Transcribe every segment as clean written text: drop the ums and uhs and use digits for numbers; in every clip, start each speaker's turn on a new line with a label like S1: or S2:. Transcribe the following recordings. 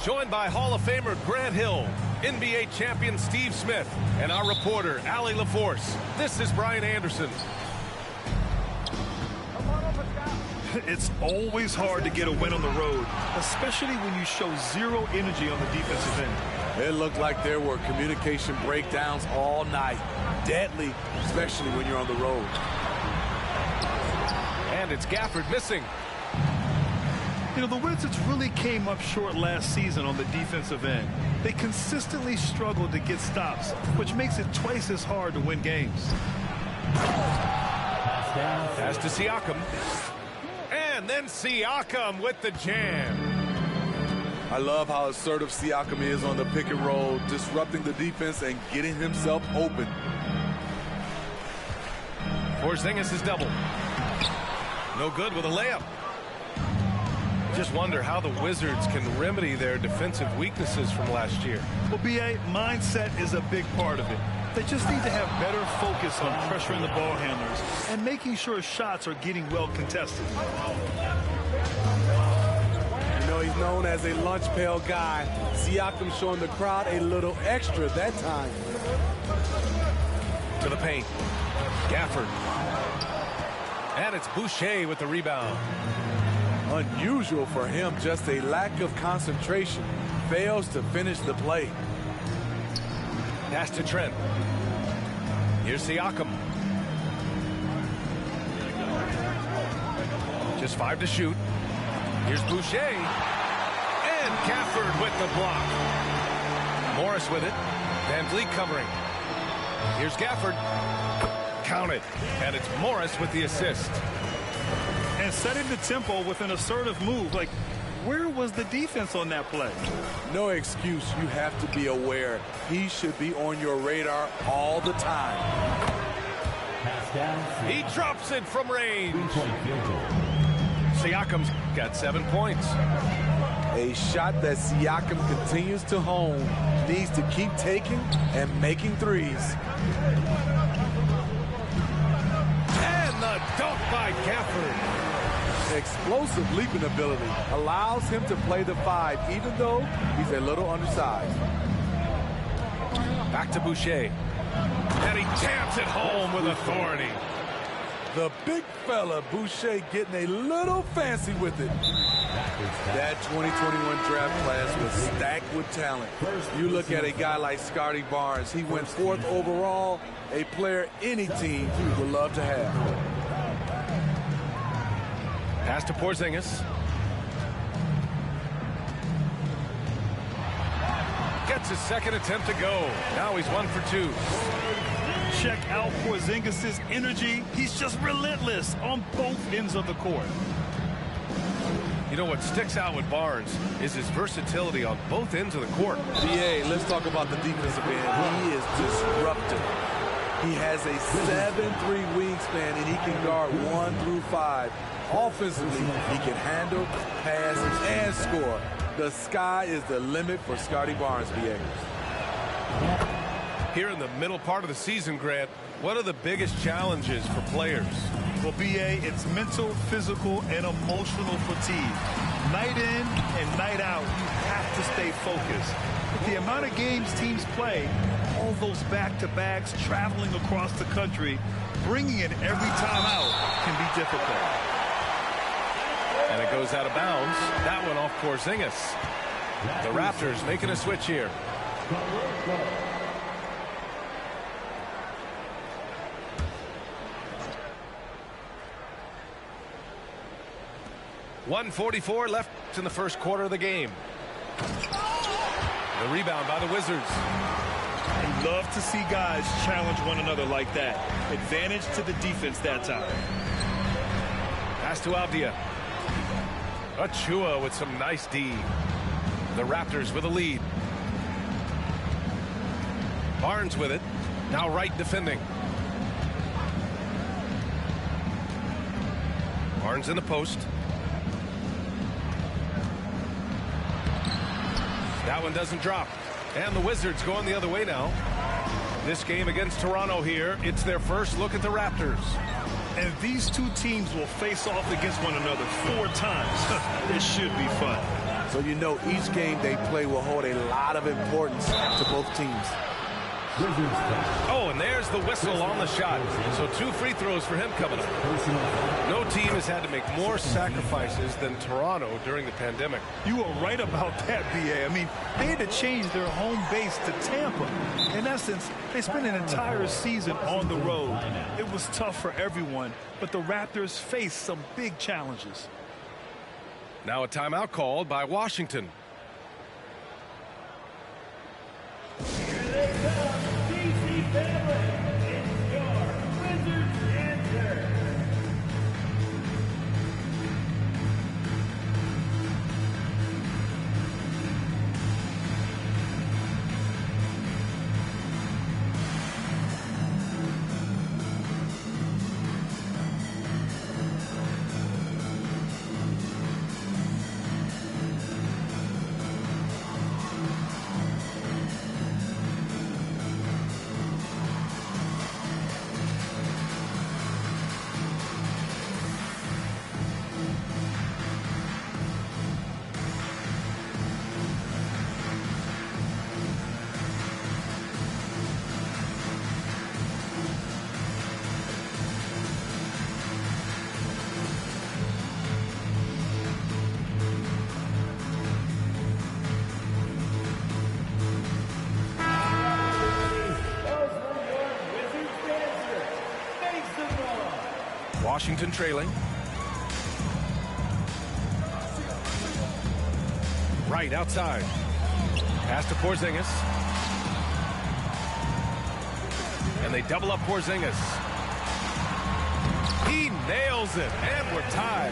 S1: Joined by Hall of Famer Grant Hill, NBA champion Steve Smith, and our reporter, Allie LaForce. This is Brian Anderson.
S2: It's always hard to get a win on the road, especially when you show zero energy on the defensive end.
S3: It looked like there were communication breakdowns all night. Deadly, especially when you're on the road.
S1: And it's Gafford missing.
S2: You know, the Wizards really came up short last season on the defensive end. They consistently struggled to get stops, which makes it twice as hard to win games.
S1: Pass to Siakam. And then Siakam with the jam.
S3: I love how assertive Siakam is on the pick and roll, disrupting the defense and getting himself open.
S1: Porzingis is double. No good with a layup. Just wonder how the Wizards can remedy their defensive weaknesses from last year.
S2: Well, B.A., mindset is a big part of it. They just need to have better focus on pressuring the ball handlers and making sure shots are getting well contested.
S3: You know, he's known as a lunch pail guy. Siakam showing the crowd a little extra that time.
S1: To the paint. Gafford. And it's Boucher with the rebound.
S3: Unusual for him, just a lack of concentration. Fails to finish the play.
S1: Pass to Trent. Here's Siakam. Just 5 to shoot. Here's Boucher. And Gafford with the block. Morris with it. Van Vliet covering. Here's Gafford. Count it. And it's Morris with the assist.
S2: And setting the tempo with an assertive move. Like, where was the defense on that play?
S3: No excuse. You have to be aware. He should be on your radar all the time.
S1: He drops it from range. Siakam's got 7 points.
S3: A shot that Siakam continues to hone. Needs to keep taking and making threes.
S1: And the dunk by Gafford.
S3: Explosive leaping ability allows him to play the 5, even though he's a little undersized.
S1: Back to Boucher. And he jams it home with authority.
S3: The big fella, Boucher, getting a little fancy with it. That 2021 draft class was stacked with talent. You look at a guy like Scotty Barnes. He went 4th overall, a player any team would love to have.
S1: Pass to Porzingis. Gets his second attempt to go. Now he's 1 for 2.
S2: Check out Porzingis' energy. He's just relentless on both ends of the court.
S1: You know what sticks out with Barnes is his versatility on both ends of the court.
S3: BA, let's talk about the defensive end. He is disruptive. He has a 7'3" wingspan, and he can guard 1 through 5. Offensively, he can handle, pass, and score. The sky is the limit for Scotty Barnes, BA.
S1: Here in the middle part of the season, Grant, what are the biggest challenges for players?
S2: Well, BA, it's mental, physical, and emotional fatigue. Night in and night out, you have to stay focused. With the amount of games teams play, all those back-to-backs, traveling across the country, bringing it every time out can be difficult.
S1: And it goes out of bounds. That one off Porzingis. The Raptors making a switch here. .144 left in the first quarter of the game. The rebound by the Wizards.
S2: You love to see guys challenge one another like that. Advantage to the defense that time.
S1: Pass to Avdia. Achua with some nice D. The Raptors with a lead. Barnes with it. Now right defending. Barnes in the post. That one doesn't drop. And the Wizards going the other way now. This game against Toronto here, it's their first look at the Raptors.
S2: And these two teams will face off against one another 4 times. This should be fun.
S3: So you know each game they play will hold a lot of importance to both teams.
S1: Oh, and there's the whistle on the shot. So 2 free throws for him coming up. No team has had to make more sacrifices than Toronto during the pandemic.
S2: You are right about that, B.A. I mean, they had to change their home base to Tampa. In essence, they spent an entire season on the road. It was tough for everyone, but the Raptors faced some big challenges.
S1: Now a timeout called by Washington. Washington trailing. Right outside. Pass to Porzingis. And they double up Porzingis. He nails it, and we're tied.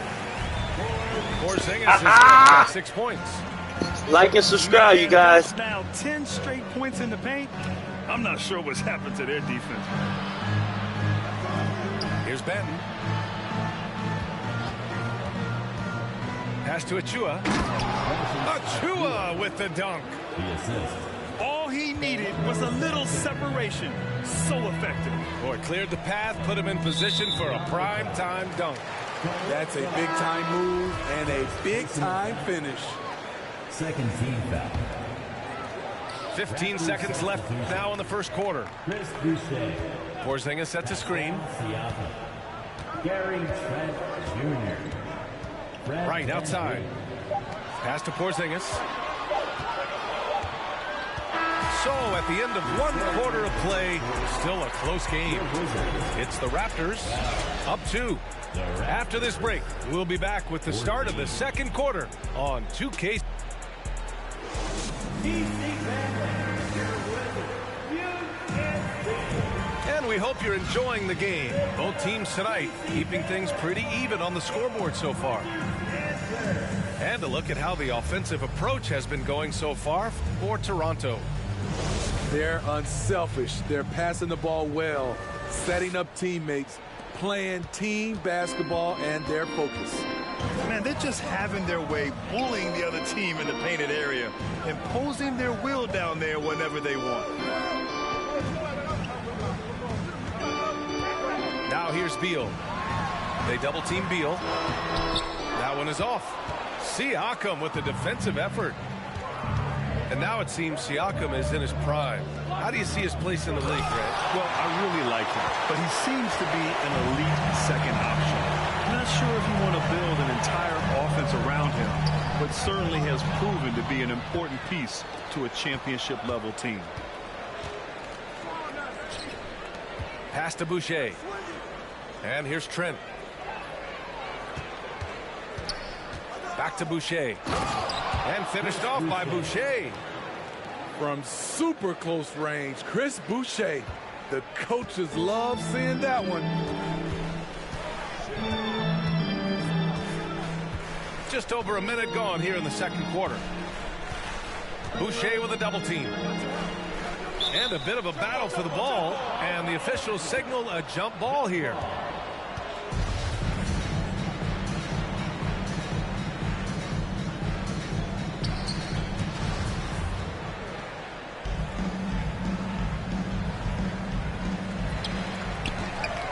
S1: Porzingis has got 6 points.
S4: Like and subscribe, you guys.
S2: Now 10 straight points in the paint. I'm not sure what's happened to their defense.
S1: Here's Benton. Pass to Achua. Achua with the dunk.
S2: All he needed was a little separation. So effective.
S1: Boy, cleared the path, put him in position for a prime-time dunk.
S3: That's a big-time move and a big-time finish.
S5: Second team foul.
S1: 15 seconds left now in the first quarter.
S5: Chris Boucher.
S1: Porzingis sets a screen.
S5: Gary Trent Jr.
S1: Right outside. Pass to Porzingis. So at the end of 1 quarter of play, still a close game. It's the Raptors up 2. After this break, we'll be back with the start of the second quarter on 2K. And we hope you're enjoying the game. Both teams tonight keeping things pretty even on the scoreboard so far. And a look at how the offensive approach has been going so far for Toronto.
S3: They're unselfish. They're passing the ball well, setting up teammates, playing team basketball, and they're focused.
S2: Man, they're just having their way, bullying the other team in the painted area, imposing their will down there whenever they want.
S1: Now here's Beal. They double team Beal. That one is off. Siakam with the defensive effort. And now it seems Siakam is in his prime. How do you see his place in the league, Grant?
S2: Well, I really like him, but he seems to be an elite second option. I'm not sure if you want to build an entire offense around him, but certainly has proven to be an important piece to a championship-level team.
S1: Pass to Boucher. And here's Trent. Back to Boucher. And finished off by Boucher.
S3: From super close range, Chris Boucher. The coaches love seeing that one.
S1: Just over a minute gone here in the second quarter. Boucher with a double team. And a bit of a battle for the ball. And the officials signal a jump ball here.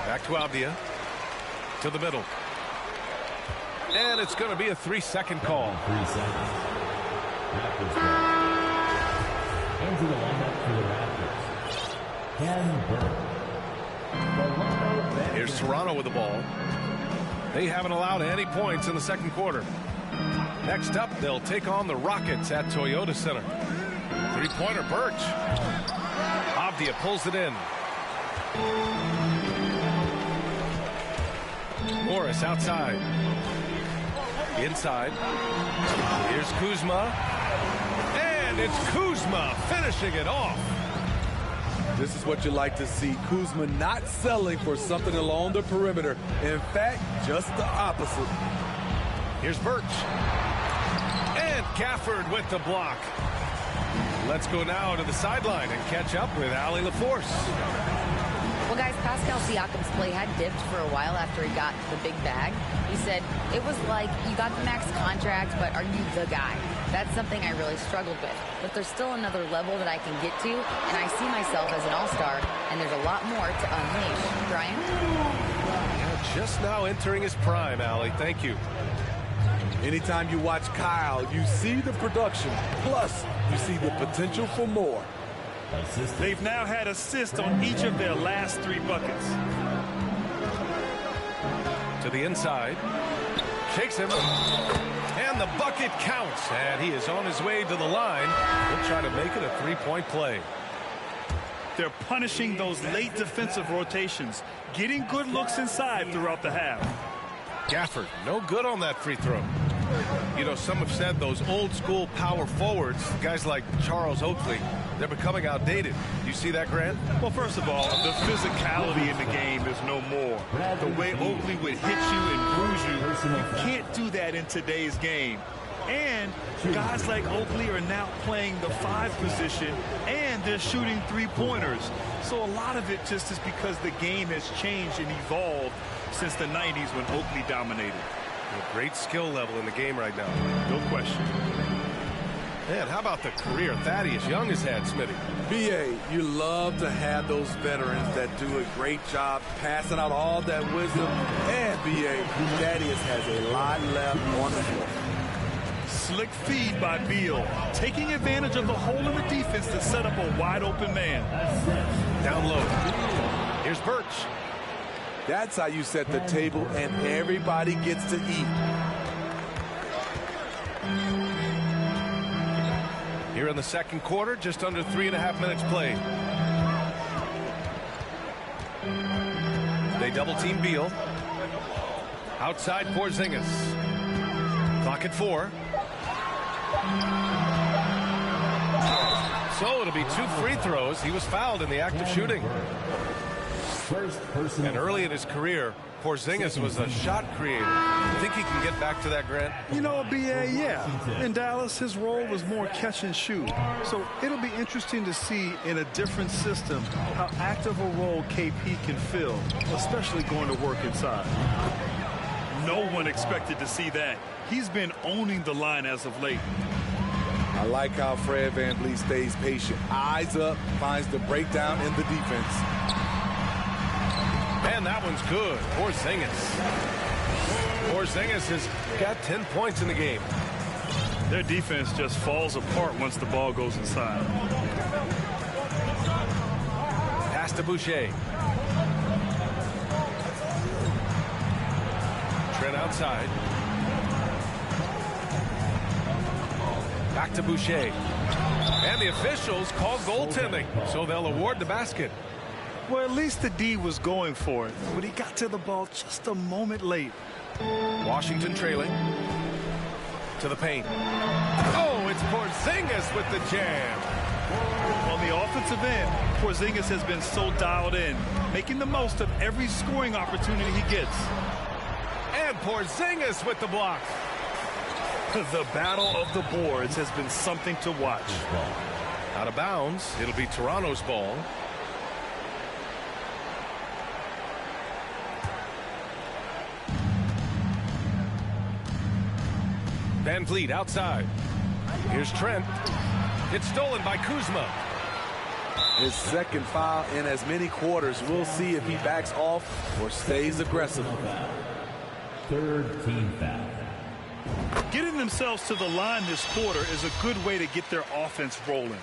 S1: Back to Avdia. To the middle. And it's going to be a 3-second call.
S5: 3 seconds. Raptors ball. Into the lineup for the Raptors, Ken Burke.
S1: Here's Toronto with the ball. They haven't allowed any points in the second quarter. Next up, they'll take on the Rockets at Toyota Center. Three-pointer, Birch. Avdia pulls it in. Morris outside. Inside. Here's Kuzma. And it's Kuzma finishing it off.
S3: This is what you like to see. Kuzma not settling for something along the perimeter. In fact, just the opposite.
S1: Here's Birch. And Gafford with the block. Let's go now to the sideline and catch up with Allie LaForce.
S6: Well, guys, Pascal Siakam's play had dipped for a while after he got the big bag. He said, it was like, you got the max contract, but are you the guy? That's something I really struggled with. But there's still another level that I can get to, and I see myself as an all-star, and there's a lot more to unleash. Brian?
S1: Yeah, just now entering his prime, Allie. Thank you.
S3: Anytime you watch Kyle, you see the production, plus you see the potential for more.
S2: They've now had assists on each of their last 3 buckets.
S1: To the inside. Shakes him. And the bucket counts. And he is on his way to the line. He'll try to make it a 3-point play.
S2: They're punishing those late defensive rotations, getting good looks inside throughout the half.
S1: Gafford, no good on that free throw. You know, some have said those old school power forwards, guys like Charles Oakley, they're becoming outdated. You see that, Grant?
S2: Well, first of all, the physicality in the game is no more. The way Oakley would hit you and bruise you, you can't do that in today's game. And guys like Oakley are now playing the 5 position, and they're shooting 3-pointers. So a lot of it just is because the game has changed and evolved since the 90s when Oakley dominated.
S1: A great skill level in the game right now.
S2: No question.
S1: Man, how about the career Thaddeus Young has had, Smitty?
S3: BA, you love to have those veterans that do a great job passing out all that wisdom. And BA, Thaddeus has a lot left on the floor.
S2: Slick feed by Beal, taking advantage of the hole in the defense to set up a wide-open man.
S1: Down low. Here's Birch.
S3: That's how you set the table, and everybody gets to eat.
S1: Here in the second quarter, just under 3.5 minutes played. They double-team Beal. Outside Porzingis. Clock at 4. So it'll be 2 free throws. He was fouled in the act of shooting. And early in his career, Porzingis was a shot creator. You think he can get back to that, Grant?
S2: You know, BA, yeah. In Dallas, his role was more catch and shoot. So it'll be interesting to see in a different system how active a role KP can fill, especially going to work inside. No one expected to see that. He's been owning the line as of late.
S3: I like how Fred VanVleet stays patient. Eyes up, finds the breakdown in the defense.
S1: Man, that one's good. Porzingis has got 10 points in the game.
S2: Their defense just falls apart once the ball goes inside.
S1: Pass to Boucher. Trent outside. Back to Boucher. And the officials call goaltending, so they'll award the basket.
S2: Well, at least the D was going for it, but he got to the ball just a moment late.
S1: Washington trailing. To the paint. Oh, it's Porzingis with the jam.
S2: On the offensive end, Porzingis has been so dialed in, making the most of every scoring opportunity he gets.
S1: And Porzingis with the block.
S2: The battle of the boards has been something to watch.
S1: Out of bounds. It'll be Toronto's ball. VanVleet outside. Here's Trent. It's stolen by Kuzma.
S3: His second foul in as many quarters. We'll see if he backs off or stays aggressive.
S5: 3rd team foul.
S2: Getting themselves to the line this quarter is a good way to get their offense rolling.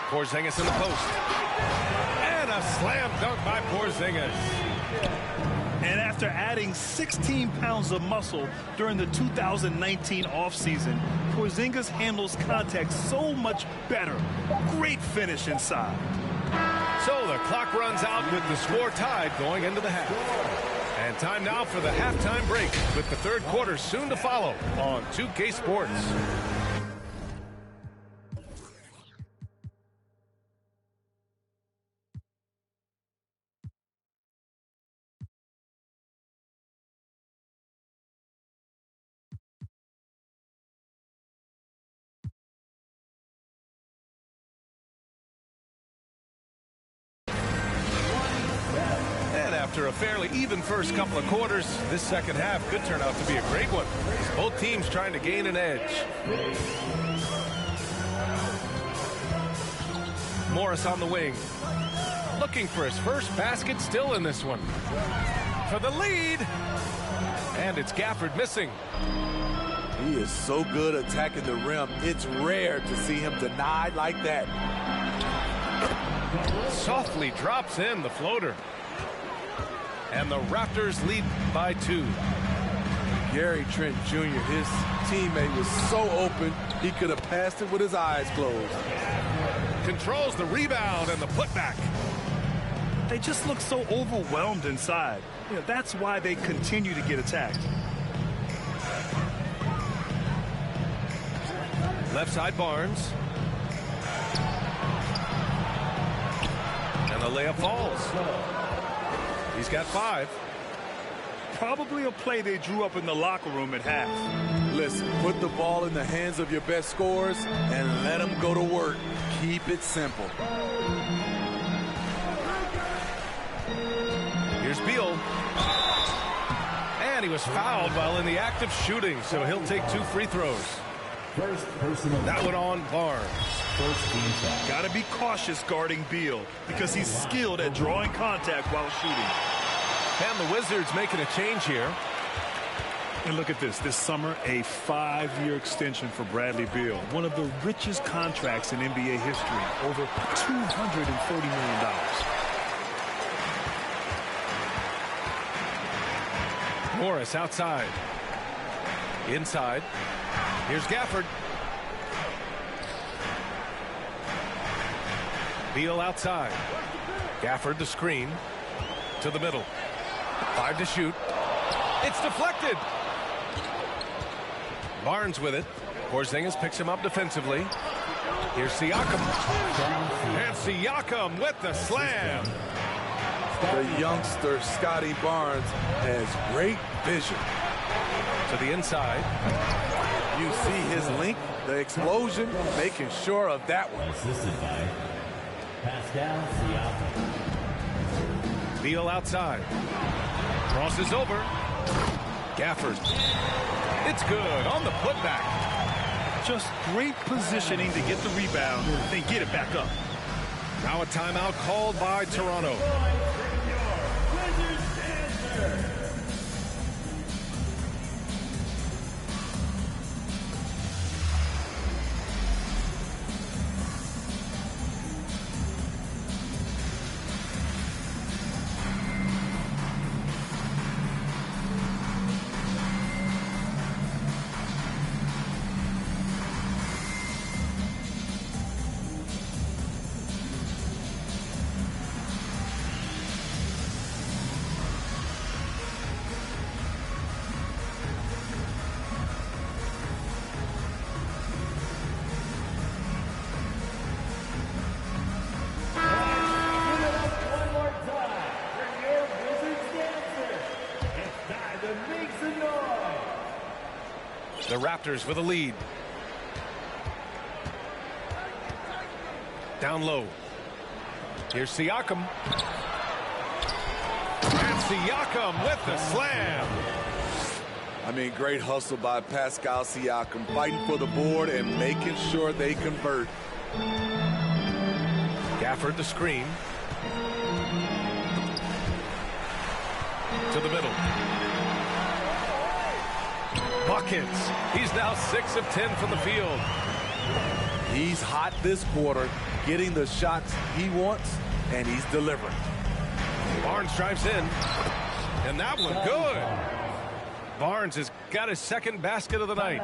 S1: Porzingis in the post. And a slam dunk by Porzingis.
S2: And after adding 16 pounds of muscle during the 2019 offseason, Porzingis handles contact so much better. Great finish inside.
S1: So the clock runs out with the score tied going into the half. And time now for the halftime break with the third quarter soon to follow on 2K Sports. After a fairly even first couple of quarters, this second half could turn out to be a great one. Both teams trying to gain an edge. Morris on the wing. Looking for his first basket, still in this one. For the lead. And it's Gafford missing.
S3: He is so good attacking the rim. It's rare to see him denied like that.
S1: Softly drops in the floater. And the Raptors lead by 2.
S3: Gary Trent Jr., his teammate, was so open, he could have passed it with his eyes closed.
S1: Controls the rebound and the putback.
S2: They just look so overwhelmed inside. You know, that's why they continue to get attacked.
S1: Left side Barnes. And the layup falls. He's got 5.
S2: Probably a play they drew up in the locker room at half.
S3: Listen, put the ball in the hands of your best scorers and let them go to work. Keep it simple.
S1: Here's Beal. And he was fouled while in the act of shooting, so he'll take 2 free throws. That one on Barnes.
S2: Got to be cautious guarding Beal because he's skilled at drawing contact while shooting.
S1: And the Wizards making a change here.
S2: And look at this. This summer, a 5-year extension for Bradley Beal. One of the richest contracts in NBA history. Over $240 million.
S1: Morris outside. Inside. Here's Gafford. Beal outside. Gafford the screen. To the middle. 5 to shoot. It's deflected. Barnes with it. Porzingis picks him up defensively. Here's Siakam. And Siakam with the slam.
S3: The youngster, Scotty Barnes, has great vision.
S1: To the inside.
S3: You see his length, the explosion, making sure of that one.
S5: Assisted by Pascal Siakam.
S1: Beal outside. Crosses over. Gafford. It's good on the putback.
S2: Just great positioning to get the rebound, then get it back up.
S1: Now a timeout called by Toronto. The Raptors with a lead. Down low. Here's Siakam. And Siakam with the slam.
S3: I mean, great hustle by Pascal Siakam, fighting for the board and making sure they convert.
S1: Gafford the screen. To the middle. Buckets. He's now 6 of 10 from the field.
S3: He's hot this quarter, getting the shots he wants, and he's delivering.
S1: Barnes drives in, and that one good. Barnes has got his second basket of the night.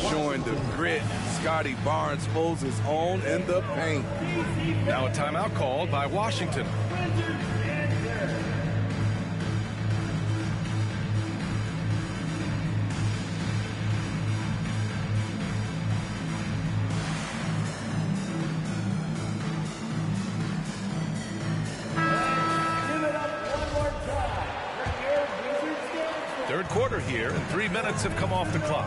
S3: Showing the grit, Scotty Barnes holds his own in the paint.
S1: Now a timeout called by Washington. Third quarter here, and 3 minutes have come off the clock.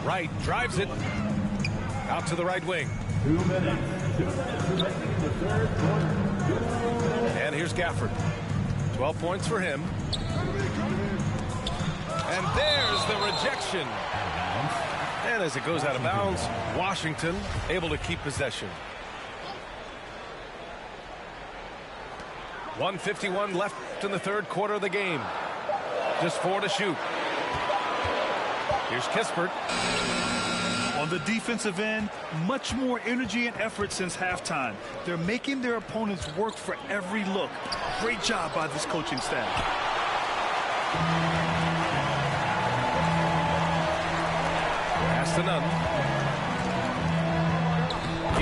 S1: Wright drives it out to the right wing.
S5: 2 minutes.
S1: And here's Gafford. 12 points for him. And there's the rejection. And as it goes out of bounds, Washington able to keep possession. 1:51 left in the third quarter of the game. Just 4 to shoot. Here's Kispert.
S2: On the defensive end, much more energy and effort since halftime. They're making their opponents work for every look. Great job by this coaching staff.
S1: Pass to Nunn.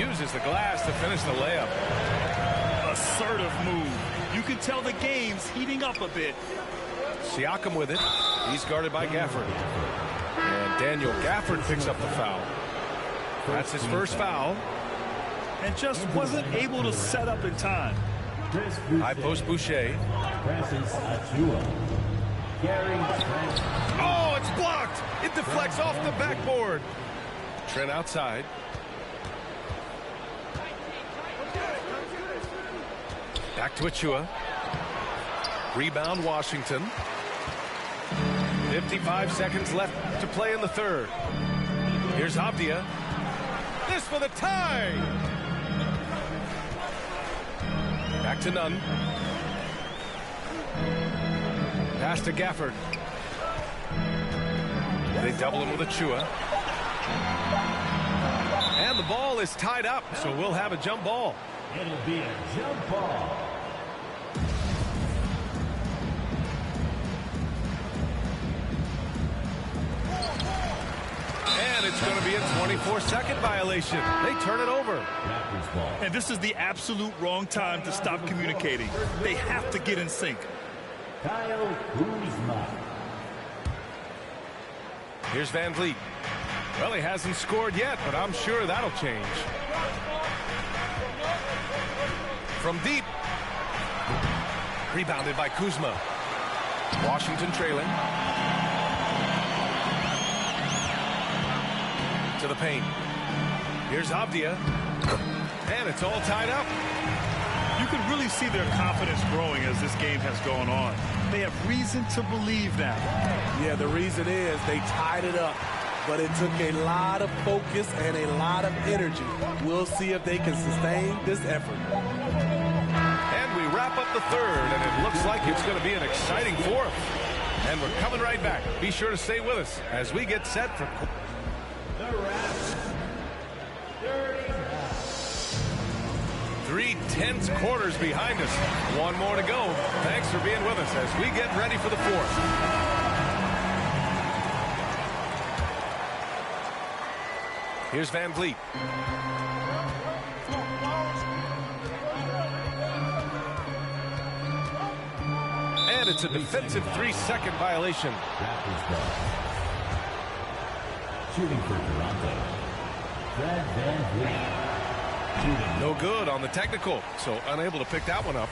S1: Uses the glass to finish the layup.
S2: Assertive move. You can tell the game's heating up a bit.
S1: Siakam with it. He's guarded by Gafford. And Daniel Gafford picks up the foul. That's his first foul.
S2: And just wasn't able to set up in time.
S1: High post Boucher.
S5: Francis Achua. Gary Trent.
S1: Oh, it's blocked. It deflects off the backboard. Trent outside. Back to Achua. Rebound Washington. 55 seconds left to play in the third. Here's Avdia. This for the tie. Back to Nunn. Pass to Gafford. They double him with Achua. And the ball is tied up, so we'll have a jump ball.
S5: It'll be a jump ball.
S1: And it's going to be a 24-second violation. They turn it over.
S5: Raptors ball.
S2: And this is the absolute wrong time to stop communicating. They have to get in sync.
S5: Kyle Kuzma.
S1: Here's Van Vliet. Well, he hasn't scored yet, but I'm sure that'll change. From deep. Rebounded by Kuzma. Washington trailing. To the paint. Here's Avdia. And it's all tied up.
S2: You can really see their confidence growing as this game has gone on. They have reason to believe now.
S3: Yeah, the reason is they tied it up, but it took a lot of focus and a lot of energy. We'll see if they can sustain this effort.
S1: And we wrap up the third, and it looks like it's going to be an exciting fourth. And we're coming right back. Be sure to stay with us as we get set for...
S5: The Raptors.
S1: 3 tense quarters behind us. One more to go. Thanks for being with us as we get ready for the fourth. Here's Van Vliet. And it's a defensive 3-second violation.
S5: Raptors ball. Shooting for Toronto. Fred Van Vliet.
S1: No good on the technical, so unable to pick that one up.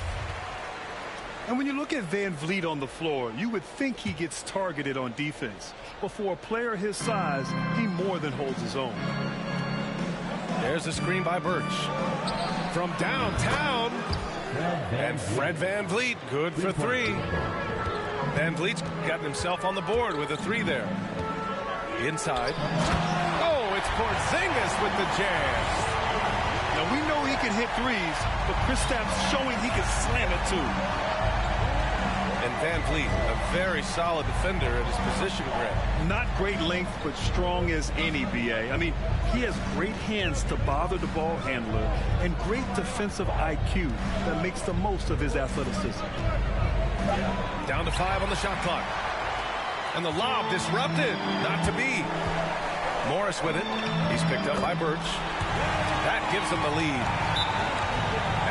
S2: And when you look at Van Vliet on the floor, you would think he gets targeted on defense. But for a player his size, he more than holds his own.
S1: There's a screen by Birch. From downtown. And Fred Van Vliet, good for 3. Van Vliet's gotten himself on the board with a 3 there. Inside. Oh, it's Porzingis with the jam.
S2: Now, we know he can hit threes, but Kristaps showing he can slam it too.
S1: And Van Vliet, a very solid defender at his position grip.
S2: Not great length, but strong as any, B.A. I mean, he has great hands to bother the ball handler and great defensive IQ that makes the most of his athleticism.
S1: Down to 5 on the shot clock. And the lob disrupted. Not to be. Morris with it. He's picked up by Birch. That gives them the lead.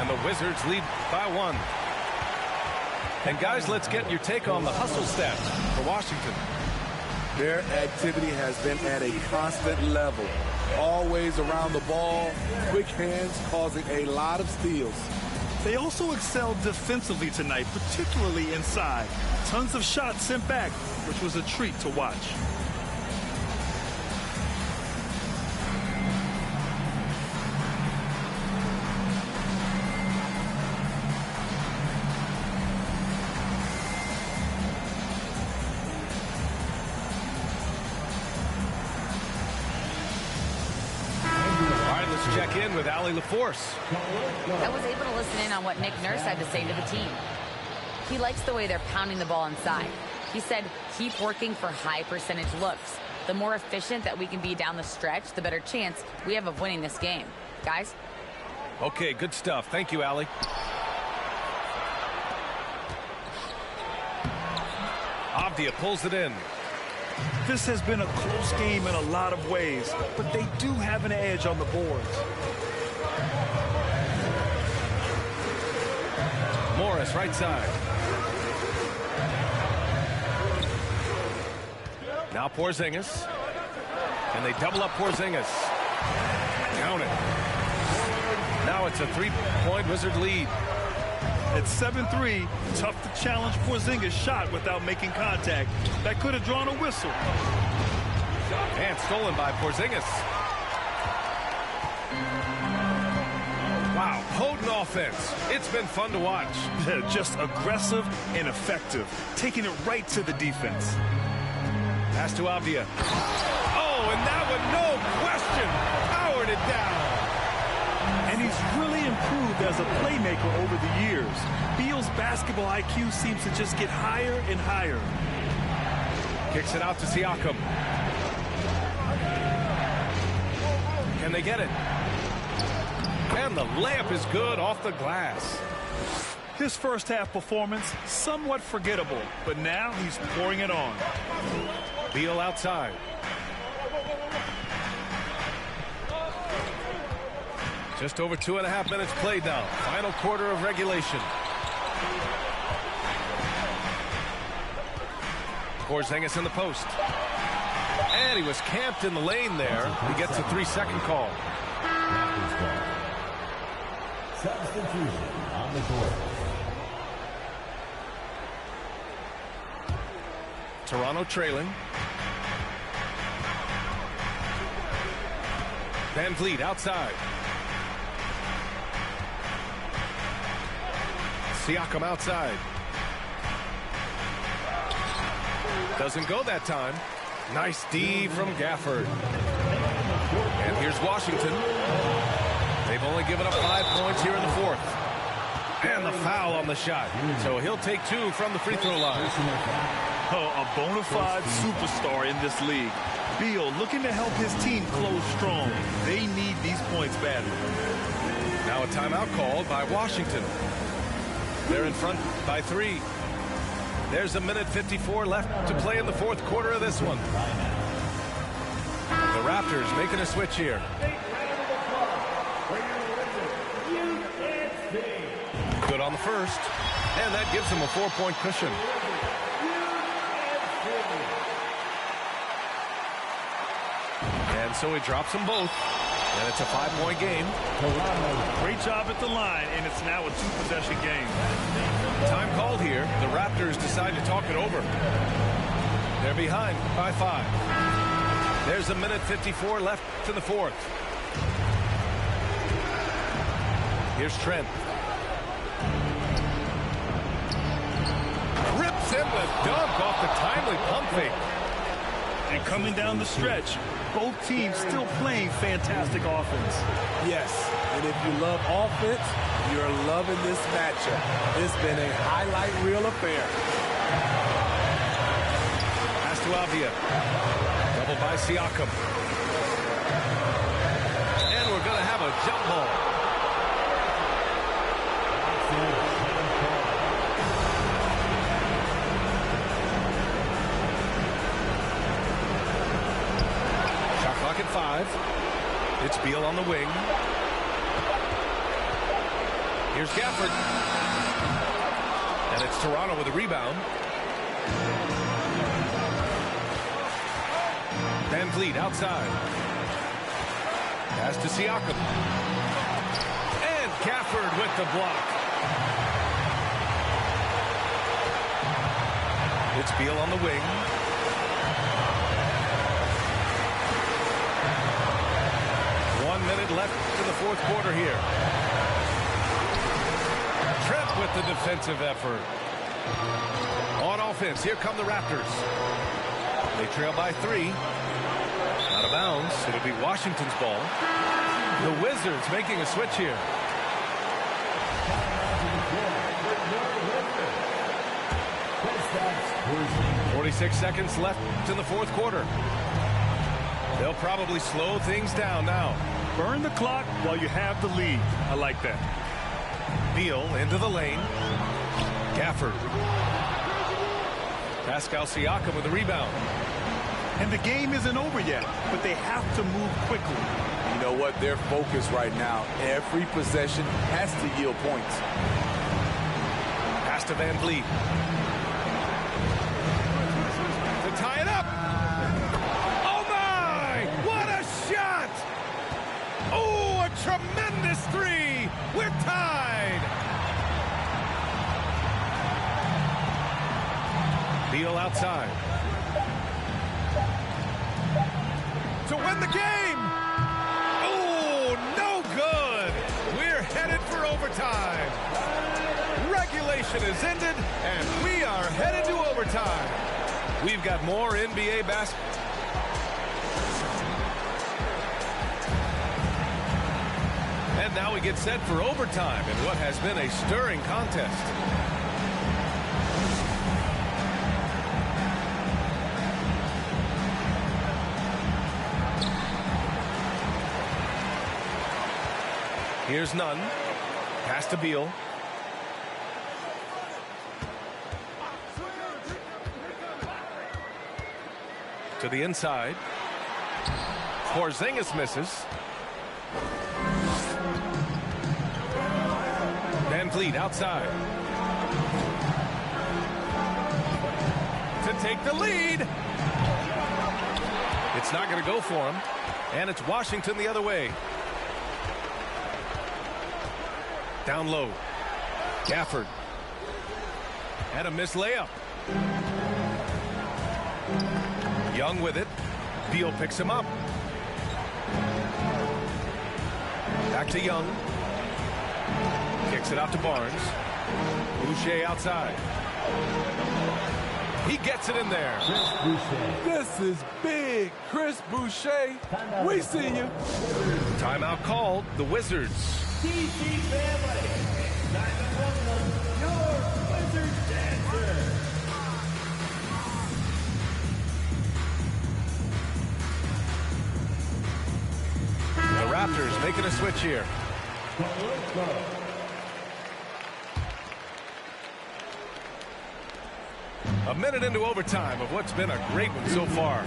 S1: And the Wizards lead by 1. And guys, let's get your take on the hustle stats for Washington.
S3: Their activity has been at a constant level. Always around the ball, quick hands causing a lot of steals.
S2: They also excelled defensively tonight, particularly inside. Tons of shots sent back, which was a treat to watch.
S1: Check in with Allie LaForce.
S6: I was able to listen in on what Nick Nurse had to say to the team. He likes the way they're pounding the ball inside. He said, keep working for high percentage looks. The more efficient that we can be down the stretch, the better chance we have of winning this game. Guys?
S1: Okay, good stuff. Thank you, Allie. Avdia pulls it in.
S2: This has been a close game in a lot of ways, but they do have an edge on the boards.
S1: Morris, right side. Now Porzingis. And they double up Porzingis. Count it. Now it's a 3-point Wizard lead.
S2: At 7-3, tough to challenge Porzingis' shot without making contact. That could have drawn a whistle.
S1: And stolen by Porzingis. Wow, potent offense. It's been fun to watch.
S2: Just aggressive and effective, taking it right to the defense.
S1: Pass to Avdia. Oh, and that one, no question, powered it down.
S2: And he's really improved as a playmaker over the years. Beal's basketball IQ seems to just get higher and higher.
S1: Kicks it out to Siakam. Can they get it? And the layup is good off the glass.
S2: His first half performance, somewhat forgettable, but now he's pouring it on.
S1: Beal outside. Just over 2.5 minutes played now. Final quarter of regulation. Porzingis in the post. And he was camped in the lane there. He gets a 3-second call.
S5: Substitution on the court.
S1: Toronto trailing. Van Vliet outside. Siakam outside. Doesn't go that time. Nice D from Gafford. And here's Washington. They've only given up 5 points here in the fourth. And the foul on the shot. So he'll take 2 from the free throw line.
S2: Oh, a bona fide superstar in this league. Beal looking to help his team close strong. They need these points badly.
S1: Now a timeout called by Washington. They're in front by 3. There's 1:54 left to play in the fourth quarter of this one. The Raptors making a switch here. Good on the first. And that gives them a 4-point cushion. And so he drops them both. And it's a 5-point game.
S2: Great job at the line, and it's now a 2-possession game.
S1: Time called here. The Raptors decide to talk it over. They're behind by 5. There's 1:54 left in the fourth. Here's Trent. Rips in the dunk off the timely pump fake.
S2: And coming down the stretch, Both teams still playing fantastic offense.
S3: Yes, and if you love offense, you're loving this matchup. It's been a highlight reel affair.
S1: Pass to Avdia. Double by Siakam. And we're going to have a jump ball. Shot clock at 5. It's Beal on the wing. Here's Gafford. And it's Toronto with a rebound. Van Vliet outside. Pass to Siakam. And Gafford with the block. It's Beal on the wing. Minute left in the fourth quarter here. Trent with the defensive effort. On offense, here come the Raptors. They trail by 3. Out of bounds. It'll be Washington's ball. The Wizards making a switch here. 46 seconds left in the fourth quarter. They'll probably slow things down now.
S2: Burn the clock while you have the lead. I like that.
S1: Beal into the lane. Gafford. Pascal Siakam with the rebound.
S2: And the game isn't over yet, but they have to move quickly.
S3: You know what? Their focus right now, every possession has to yield points.
S1: Pass to Van Vliet. To tie it up. Oh, my! What a shot! Oh, a tremendous 3. We're tied. Beal outside. To win the game. Oh, no good. We're headed for overtime. Regulation is ended, and we are headed to overtime. We've got more NBA basketball. And now we get set for overtime in what has been a stirring contest. Here's Nunn. Pass to Beal. To the inside. Porzingis misses. Van Vliet outside. To take the lead. It's not going to go for him. And it's Washington the other way. Down low. Gafford. And a missed layup. Young with it. Beal picks him up. Back to Young. Kicks it out to Barnes. Boucher outside. He gets it in there.
S3: This is big. Chris Boucher. We see you.
S1: Timeout called. The Wizards.
S5: DC family, time to welcome your Wizard dancer.
S1: The Raptors making a switch here. A minute into overtime of what's been a great one so far.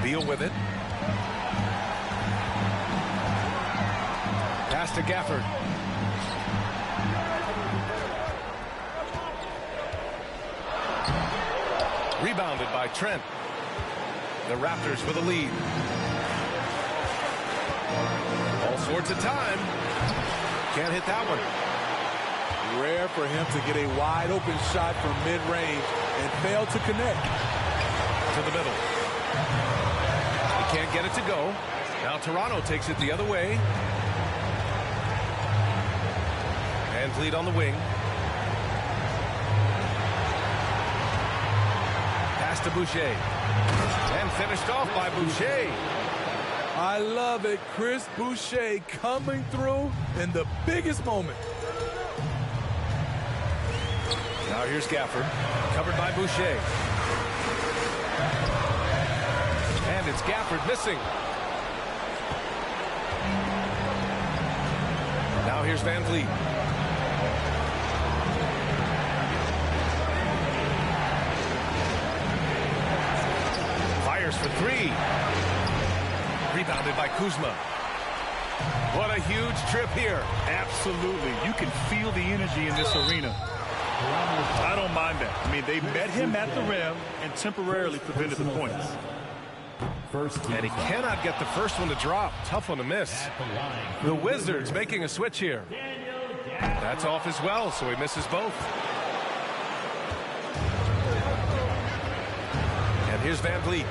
S1: Beal with it. Pass to Gafford. Rebounded by Trent. The Raptors with a lead. All sorts of time. Can't hit that one.
S3: Rare for him to get a wide open shot from mid-range and fail to connect.
S1: To the middle. He can't get it to go. Now Toronto takes it the other way. Van Vliet on the wing. to Boucher. And finished off by Boucher.
S3: I love it. Chris Boucher coming through in the biggest moment.
S1: Now here's Gafford, covered by Boucher. And it's Gafford missing. Now here's Van Vliet. Fires for three. Rebounded by Kuzma. What a huge trip here.
S2: Absolutely. You can feel the energy in this arena. I don't mind that. I mean, they met him at the rim and temporarily prevented the points.
S1: And he cannot get the first one to drop. Tough one to miss. The Wizards making a switch here. That's off as well, so he misses both. And here's Van Vliet.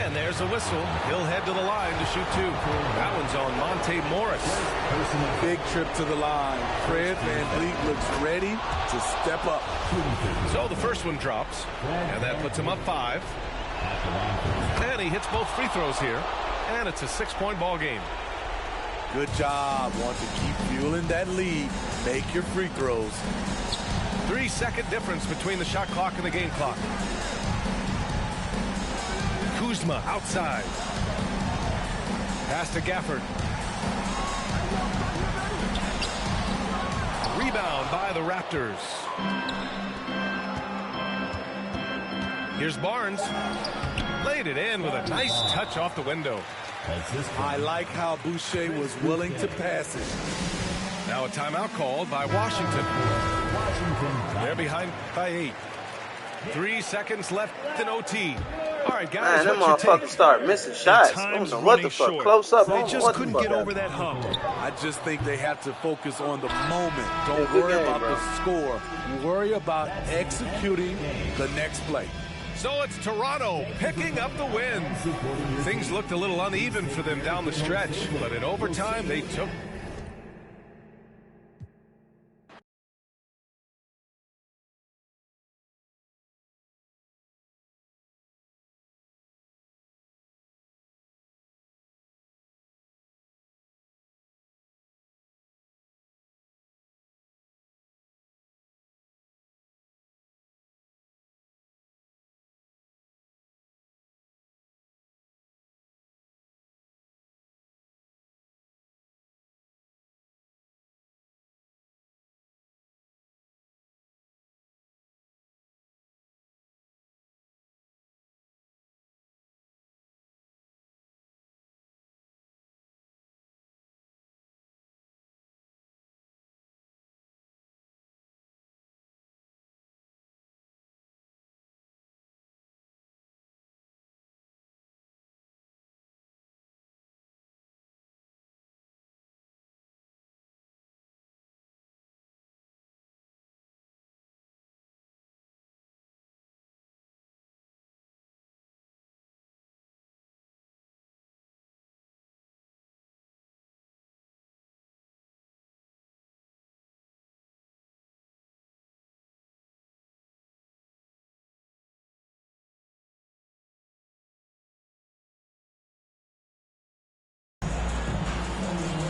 S1: And there's a whistle. He'll head to the line to shoot two. That one's on Monte Morris.
S3: Big trip to the line. Fred Van Vliet looks ready to step up.
S1: So the first one drops, and that puts him up 5. And he hits both free throws here, and it's a 6-point ball game.
S3: Good job. Want to keep fueling that lead. Make your free throws.
S1: 3-second difference between the shot clock and the game clock. Kuzma outside. Pass to Gafford. Rebound by the Raptors. Here's Barnes. Laid it in with a nice touch off the window.
S3: I like how Boucher was willing to pass it.
S1: Now a timeout called by Washington. They're behind by 8. 3 seconds left in OT. All right, guys.
S4: Man, them motherfuckers start missing shots. I don't know what the fuck. Close up.
S2: They just couldn't get over that hump.
S3: I just think they have to focus on the moment. Don't worry about the score. Worry about executing the next play.
S1: So it's Toronto picking up the win. Things looked a little uneven for them down the stretch, but in overtime they took.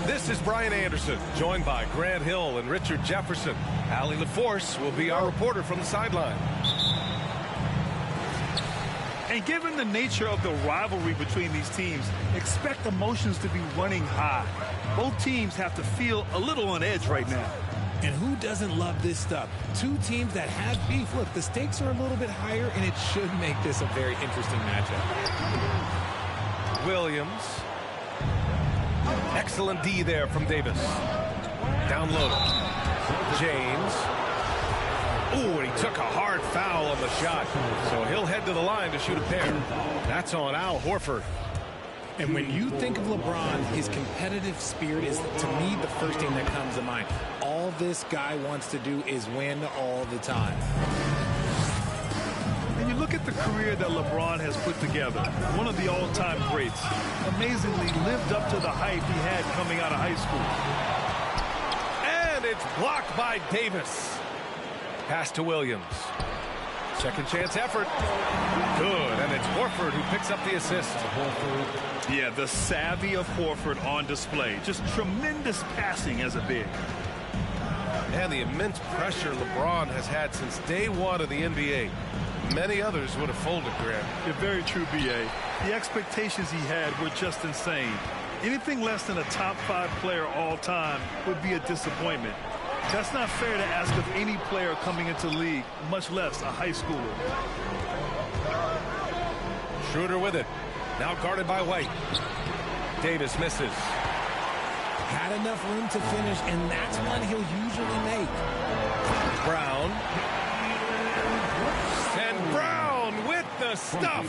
S1: This is Brian Anderson, joined by Grant Hill and Richard Jefferson. Allie LaForce will be our reporter from the sideline.
S2: And given the nature of the rivalry between these teams, expect emotions to be running high. Both teams have to feel a little on edge right now.
S7: And who doesn't love this stuff? Two teams that have beef. Look, the stakes are a little bit higher, and it should make this a very interesting matchup.
S1: Williams. Excellent D there from Davis. Down low. James. Ooh, and he took a hard foul on the shot. So he'll head to the line to shoot a pair. That's on Al Horford.
S7: And when you think of LeBron, his competitive spirit is, to me, the first thing that comes to mind. All this guy wants to do is win all the time.
S2: And you look at the career that LeBron has put together, one of the all-time greats, amazingly lived up to the hype he had coming out of high school.
S1: And it's blocked by Davis. Pass to Williams. Second chance effort. Good, and it's Horford who picks up the assist.
S2: Yeah, the savvy of Horford on display. Just tremendous passing as a big.
S1: And the immense pressure LeBron has had since day one of the NBA. Many others would have folded, Grant.
S2: You're very true, B.A. The expectations he had were just insane. Anything less than a top 5 player all time would be a disappointment. That's not fair to ask of any player coming into the league, much less a high schooler.
S1: Schroeder with it. Now guarded by White. Davis misses.
S7: Had enough room to finish, and that's one he'll usually make.
S1: Brown. And Brown with the stuff.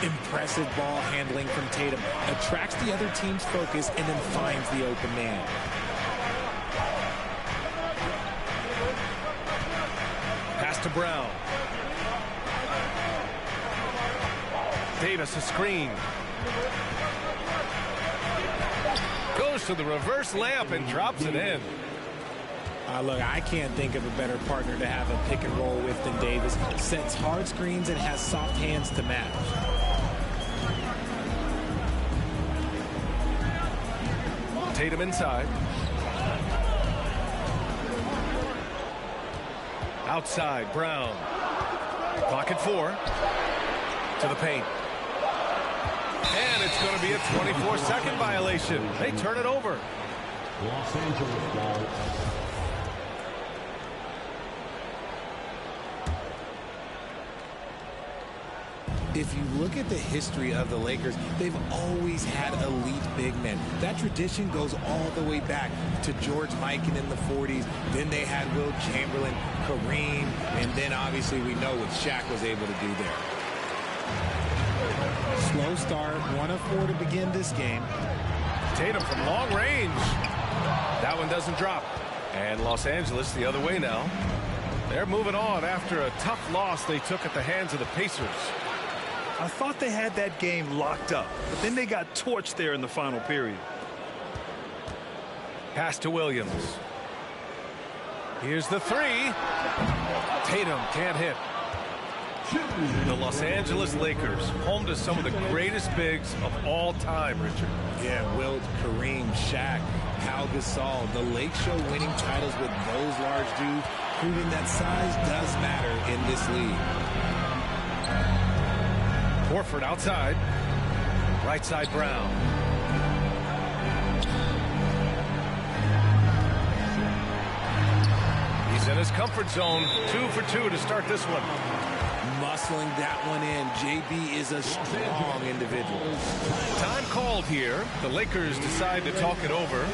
S7: Impressive ball handling from Tatum. Attracts the other team's focus and then finds the open man.
S1: Pass to Brown. Davis a screen. Goes to the reverse layup and drops it in.
S7: Look, I can't think of a better partner to have a pick and roll with than Davis. Sets hard screens and has soft hands to match.
S1: Tatum inside. Outside, Brown. Clock at 4. To the paint. And it's going to be a 24-second violation. They turn it over.
S5: Los Angeles ball.
S7: If you look at the history of the Lakers, they've always had elite big men. That tradition goes all the way back to George Mikan in the 40s. Then they had Wilt Chamberlain, Kareem, and then obviously we know what Shaq was able to do there. Slow start, 1 of 4 to begin this game.
S1: Tatum from long range. That one doesn't drop. And Los Angeles the other way now. They're moving on after a tough loss they took at the hands of the Pacers.
S2: I thought they had that game locked up, but then they got torched there in the final period.
S1: Pass to Williams. Here's the 3. Tatum can't hit. The Los Angeles Lakers, home to some of the greatest bigs of all time, Richard.
S7: Yeah, Wilt, Kareem, Shaq, Pau Gasol. The Lake Show winning titles with those large dudes, proving that size does matter in this league.
S1: Horford outside. Right side, Brown. He's in his comfort zone. 2 for 2 to start this one.
S7: Muscling that one in. JB is a strong individual.
S1: Time called here. The Lakers decide to talk it over.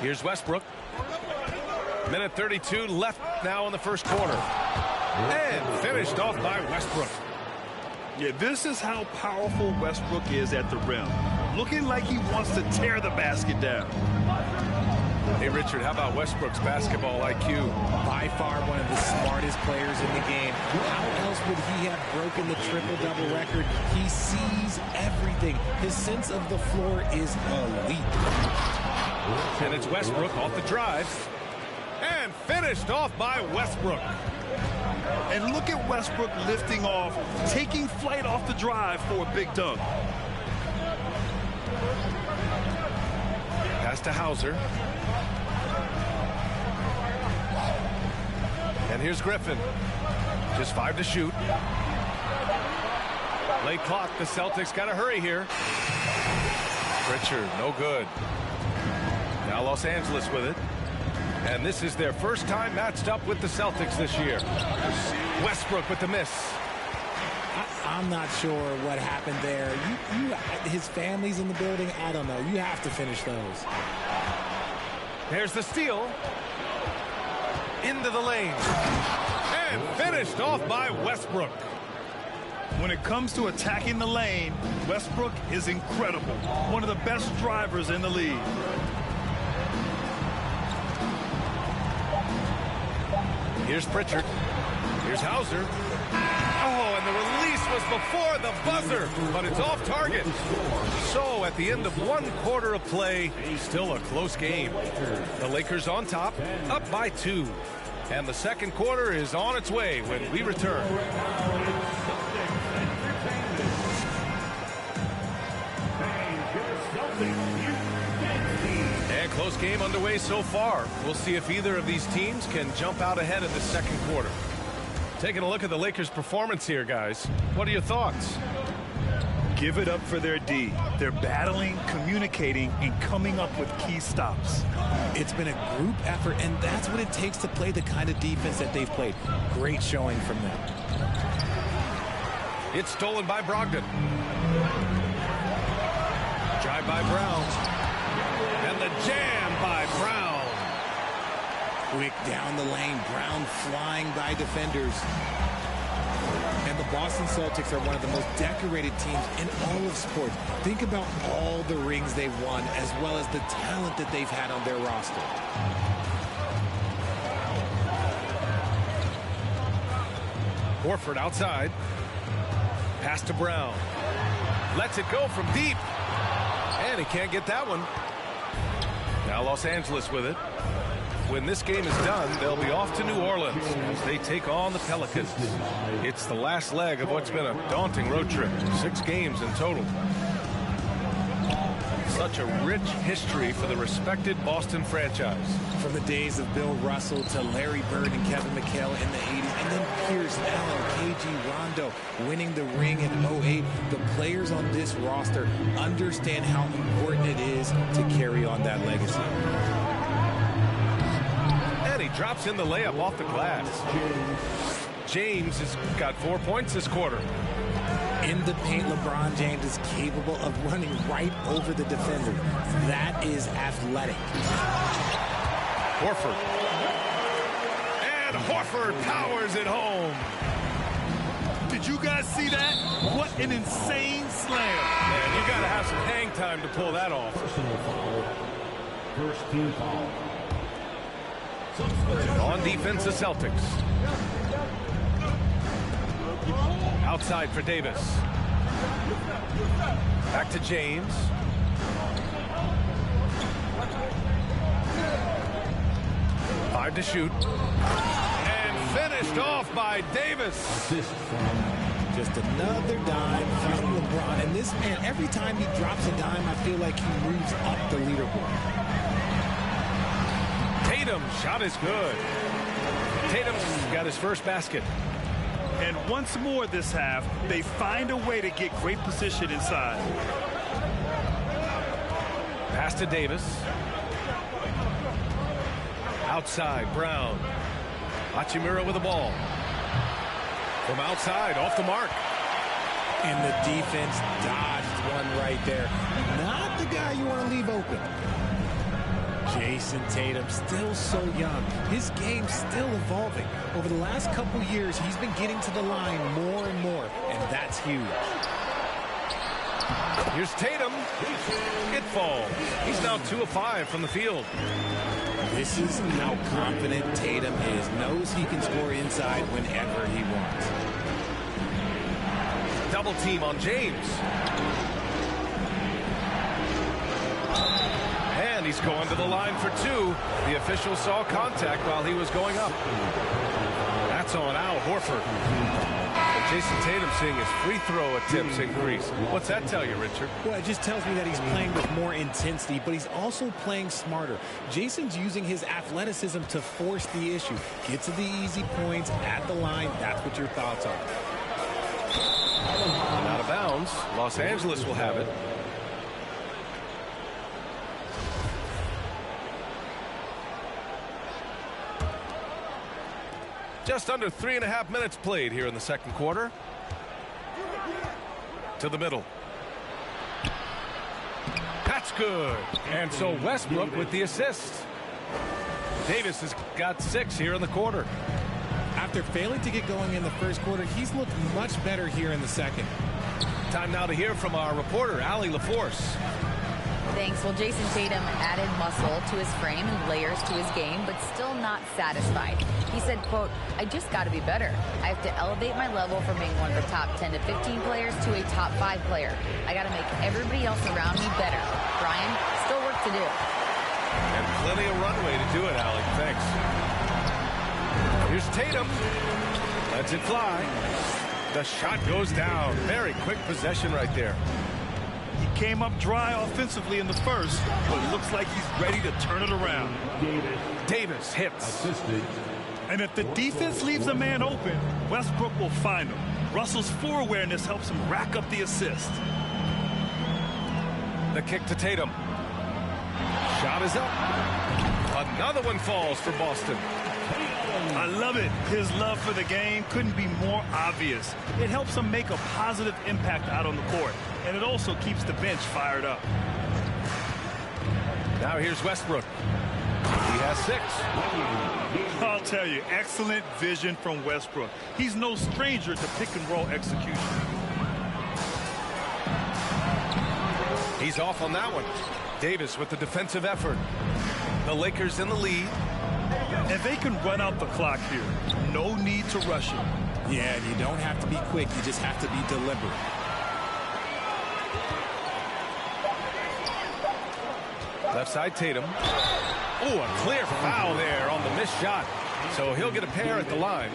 S1: Here's Westbrook. Minute 32 left now in the first quarter. And finished off by Westbrook.
S2: Yeah, this is how powerful Westbrook is at the rim. Looking like he wants to tear the basket down.
S1: Hey, Richard, how about Westbrook's basketball IQ?
S7: By far one of the smartest players in the game. How else would he have broken the triple-double record? He sees everything. His sense of the floor is elite.
S1: And it's Westbrook off the drive. And finished off by Westbrook.
S2: And look at Westbrook lifting off, taking flight off the drive for a big dunk.
S1: Pass to Hauser. And here's Griffin. Just 5 to shoot. Late clock. The Celtics got to hurry here. Richard, no good. Now Los Angeles with it. And this is their first time matched up with the Celtics this year. Westbrook with the miss.
S7: I'm not sure what happened there. His family's in the building. I don't know. You have to finish those.
S1: There's the steal. Into the lane. And finished off by Westbrook.
S2: When it comes to attacking the lane, Westbrook is incredible. One of the best drivers in the league.
S1: Here's Pritchard. Here's Hauser. Oh, and the release was before the buzzer, but it's off target. So at the end of 1 quarter of play, still a close game. The Lakers on top, up by 2. And the second quarter is on its way when we return. And close game underway so far. We'll see if either of these teams can jump out ahead in the second quarter. Taking a look at the Lakers' performance here, guys. What are your thoughts?
S2: Give it up for their D. They're battling, communicating, and coming up with key stops.
S7: It's been a group effort, and that's what it takes to play the kind of defense that they've played. Great showing from them.
S1: It's stolen by Brogdon. Drive by Brown. And the jam by Brown.
S7: Quick down the lane. Brown flying by defenders. And the Boston Celtics are one of the most decorated teams in all of sports. Think about all the rings they've won, as well as the talent that they've had on their roster.
S1: Horford outside. Pass to Brown. Lets it go from deep. And he can't get that one. Now Los Angeles with it. When this game is done, they'll be off to New Orleans as they take on the Pelicans. It's the last leg of what's been a daunting road trip. 6 games in total. Such a rich history for the respected Boston franchise.
S7: From the days of Bill Russell to Larry Bird and Kevin McHale in the 80s, and then Pierce, Allen, KG, Rondo winning the ring in 08. The players on this roster understand how important it is to carry on that legacy.
S1: And he drops in the layup off the glass. James has got 4 points this quarter.
S7: In the paint, LeBron James is capable of running right over the defender. That is athletic.
S1: Horford. And Horford powers it home.
S2: Did you guys see that? What an insane slam.
S1: Man, you got to have some hang time to pull that off.
S5: Personal foul. First team foul.
S1: On defense, the Celtics. Outside for Davis. Back to James. Five to shoot. And finished off by Davis.
S7: Just another dime from LeBron. And this man, every time he drops a dime, I feel like he moves up the leaderboard.
S1: Tatum's shot is good. Tatum's got his first basket.
S2: And once more this half, they find a way to get great position inside.
S1: Pass to Davis. Outside, Brown. Hachimura with the ball. From outside, off the mark.
S7: And the defense dodged one right there. Not the guy you want to leave open. Jason Tatum, still so young. His game's still evolving. Over the last couple years, he's been getting to the line more and more, and that's huge.
S1: Here's Tatum. It falls. He's now 2 of 5 from the field.
S7: This is how confident Tatum is. Knows he can score inside whenever he wants.
S1: Double team on James. And he's going to the line for 2. The official saw contact while he was going up. That's on Al Horford. And Jason Tatum seeing his free throw attempts increase. What's that tell you, Richard?
S7: Well, it just tells me that he's playing with more intensity, but he's also playing smarter. Jason's using his athleticism to force the issue. Get to the easy points at the line. That's what your thoughts are.
S1: And out of bounds. Los Angeles will have it. Just under 3.5 minutes played here in the second quarter. To the middle. That's good. And so Westbrook with the assist. Davis has got 6 here in the quarter.
S7: After failing to get going in the first quarter, he's looked much better here in the second.
S1: Time now to hear from our reporter, Allie LaForce.
S6: Thanks. Well, Jason Tatum added muscle to his frame and layers to his game, but still not satisfied. He said, quote, "I just got to be better. I have to elevate my level from being one of the top 10 to 15 players to a top 5 player. I got to make everybody else around me better." Brian, still work to do.
S1: And plenty of runway to do it, Allie. Thanks. Here's Tatum. Lets it fly. The shot goes down. Very quick possession right there.
S2: He came up dry offensively in the first, but looks like he's ready to turn it around.
S1: Davis hits.
S2: And if the defense leaves a man open, Westbrook will find him. Russell's floor awareness helps him rack up the assist.
S1: The kick to Tatum. Shot is up. Another one falls for Boston.
S2: I love it. His love for the game couldn't be more obvious. It helps him make a positive impact out on the court, and it also keeps the bench fired up.
S1: Now here's Westbrook. He has 6.
S2: I'll tell you, excellent vision from Westbrook. He's no stranger to pick and roll execution.
S1: He's off on that one. Davis with the defensive effort. The Lakers in the lead.
S2: And they can run out the clock here. No need to rush it.
S7: Yeah, and you don't have to be quick. You just have to be deliberate.
S1: Left side Tatum. Oh, a clear foul there on the missed shot. So he'll get a pair at the line.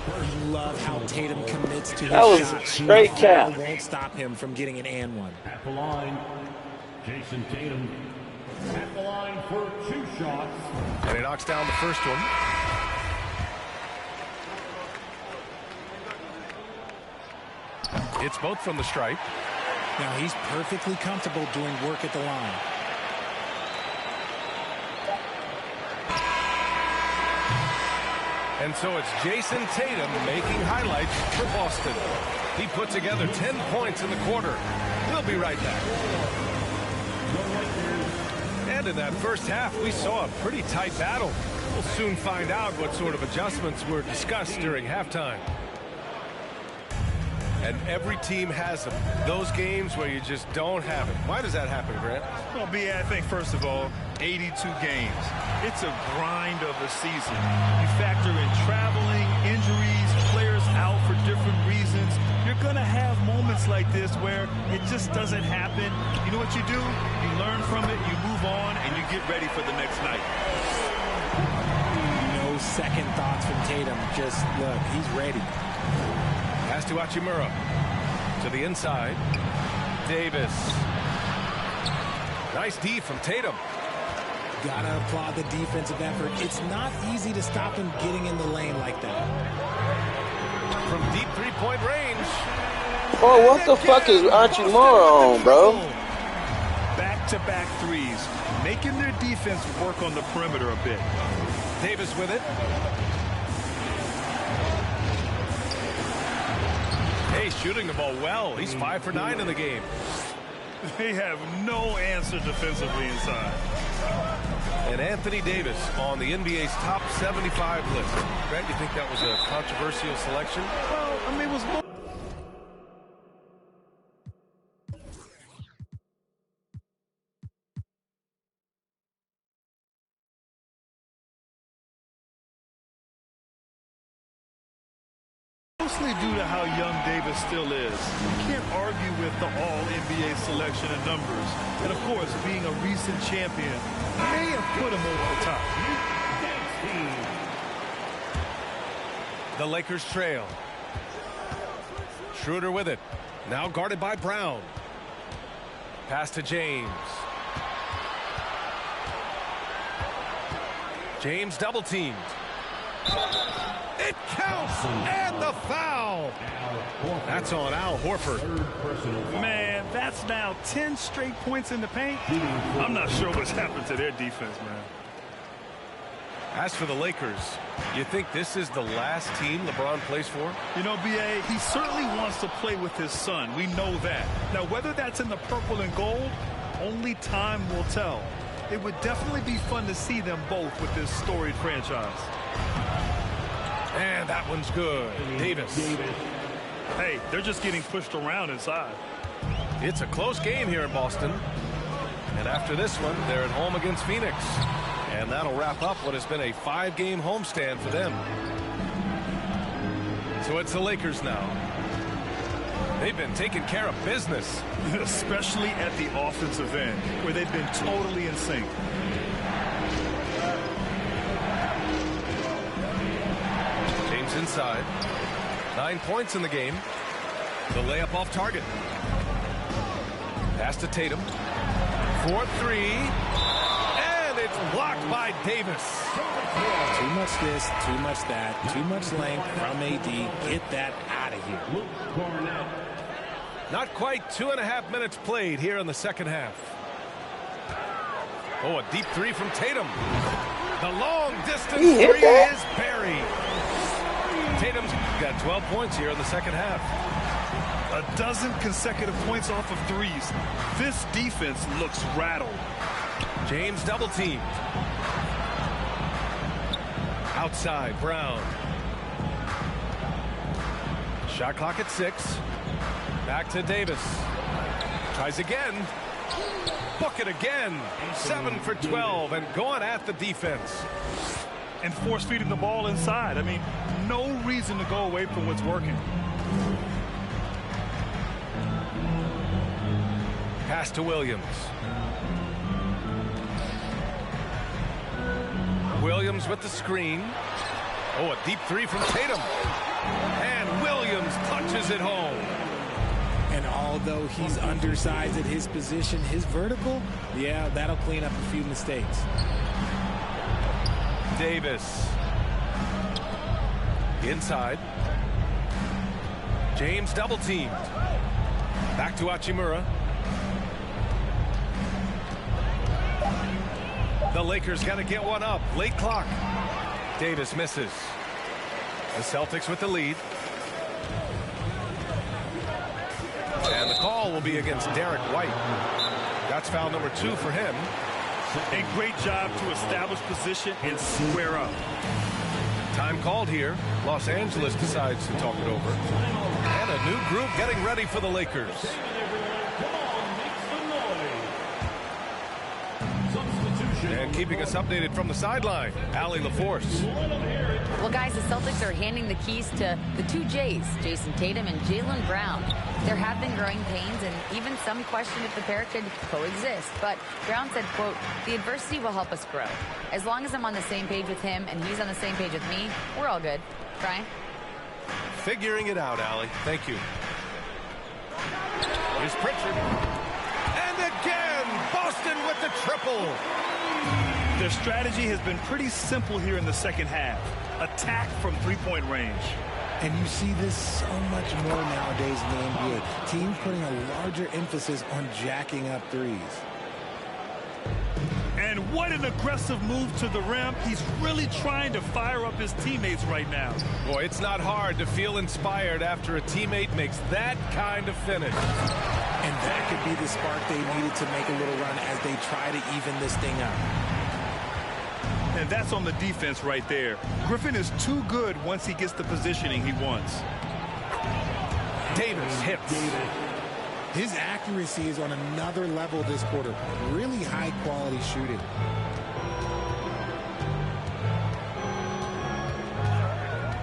S7: You love how Tatum commits to his
S4: That was
S7: shot.
S4: straight
S7: Foul
S4: cap.
S7: won't stop him from getting an and one.
S5: At the line, Jason Tatum. At the line for 2 shots.
S1: And he knocks down the first one. It's both from the stripe.
S7: Now he's perfectly comfortable doing work at the line.
S1: And so it's Jason Tatum making highlights for Boston. He put together 10 points in the quarter. We'll be right back. And in that first half, we saw a pretty tight battle. We'll soon find out what sort of adjustments were discussed during halftime. And every team has them. Those games where you just don't have it. Why does that happen, Grant?
S2: Well, B.A., I think, first of all, 82 games. It's a grind of a season. You factor in traveling, injuries, players out for different reasons. You're going to have moments like this where it just doesn't happen. You know what you do? You learn from it, you move on, and you get ready for the next night.
S7: No second thoughts from Tatum. Just, look, he's ready.
S1: Pass to Hachimura. To the inside. Davis. Nice D from Tatum.
S7: Gotta applaud the defensive effort. It's not easy to stop him getting in the lane like that.
S1: From deep three-point range.
S4: Oh, what the fuck is Hachimura on, bro?
S2: Back-to-back threes, making their defense work on the perimeter a bit.
S1: Davis with it. Hey, shooting the ball well. He's 5 for 9 in the game.
S2: They have no answer defensively inside.
S1: And Anthony Davis on the NBA's top 75 list. Grant, you think that was a controversial selection?
S2: Well, I mean, it was mostly due to how young Davis still is. You can't argue with the all-NBA selection and numbers. And, of course, being a recent champion may have put him over the top.
S1: The Lakers trail. Schroeder with it. Now guarded by Brown. Pass to James. James double teamed. It counts, and the foul. That's on Al Horford.
S2: Man, that's now 10 straight points in the paint. I'm not sure what's happened to their defense, man.
S1: As for the Lakers, you think this is the last team LeBron plays for?
S2: You know, B.A., he certainly wants to play with his son. We know that. Now, whether that's in the purple and gold, only time will tell. It would definitely be fun to see them both with this storied franchise.
S1: And that one's good. Davis.
S2: Hey, they're just getting pushed around inside.
S1: It's a close game here in Boston. And after this one, they're at home against Phoenix. And that'll wrap up what has been a 5-game homestand for them. So it's the Lakers now. They've been taking care of business.
S2: Especially at the offensive end, where they've been totally in sync.
S1: James inside. 9 points in the game. The layup off target. Pass to Tatum. 4-3. And it's blocked by Davis.
S7: Too much this, too much that, too much length from AD. Get that out of here.
S1: Not quite 2.5 minutes played here in the second half. Oh, a deep three from Tatum. The long distance three is buried. Tatum's got 12 points here in the second half.
S2: A dozen consecutive points off of threes. This defense looks rattled.
S1: James double teamed. Outside, Brown. Shot clock at 6. Back to Davis. Tries again. Book it again. 7 for 12 and going at the defense.
S2: And force feeding the ball inside. I mean, no reason to go away from what's working.
S1: Pass to Williams. Williams with the screen. Oh, a deep three from Tatum. And Williams punches it home.
S7: And although he's undersized at his position, his vertical, yeah, that'll clean up a few mistakes.
S1: Davis. Inside. James double teamed. Back to Hachimura. The Lakers got to get one up. Late clock. Davis misses. The Celtics with the lead. And the call will be against Derek White. That's foul number 2 for him.
S2: A great job to establish position and square up.
S1: Time called here. Los Angeles decides to talk it over. And a new group getting ready for the Lakers. And keeping us updated from the sideline, Allie LaForce.
S6: Well, guys, the Celtics are handing the keys to the 2 J's, Jason Tatum and Jaylen Brown. There have been growing pains, and even some question if the pair could coexist. But Brown said, quote, "The adversity will help us grow. As long as I'm on the same page with him and he's on the same page with me, we're all good." Brian?
S1: Figuring it out, Allie. Thank you. Here's Pritchard. And again, Boston with the triple.
S2: Their strategy has been pretty simple here in the second half. Attack from three-point range.
S7: And you see this so much more nowadays in the NBA. Teams putting a larger emphasis on jacking up threes.
S2: And what an aggressive move to the rim. He's really trying to fire up his teammates right now.
S1: Boy, it's not hard to feel inspired after a teammate makes that kind of finish.
S7: And that could be the spark they needed to make a little run as they try to even this thing up.
S2: And that's on the defense right there. Griffin is too good once he gets the positioning he wants.
S1: Davis hits.
S7: His accuracy is on another level this quarter. Really high quality shooting.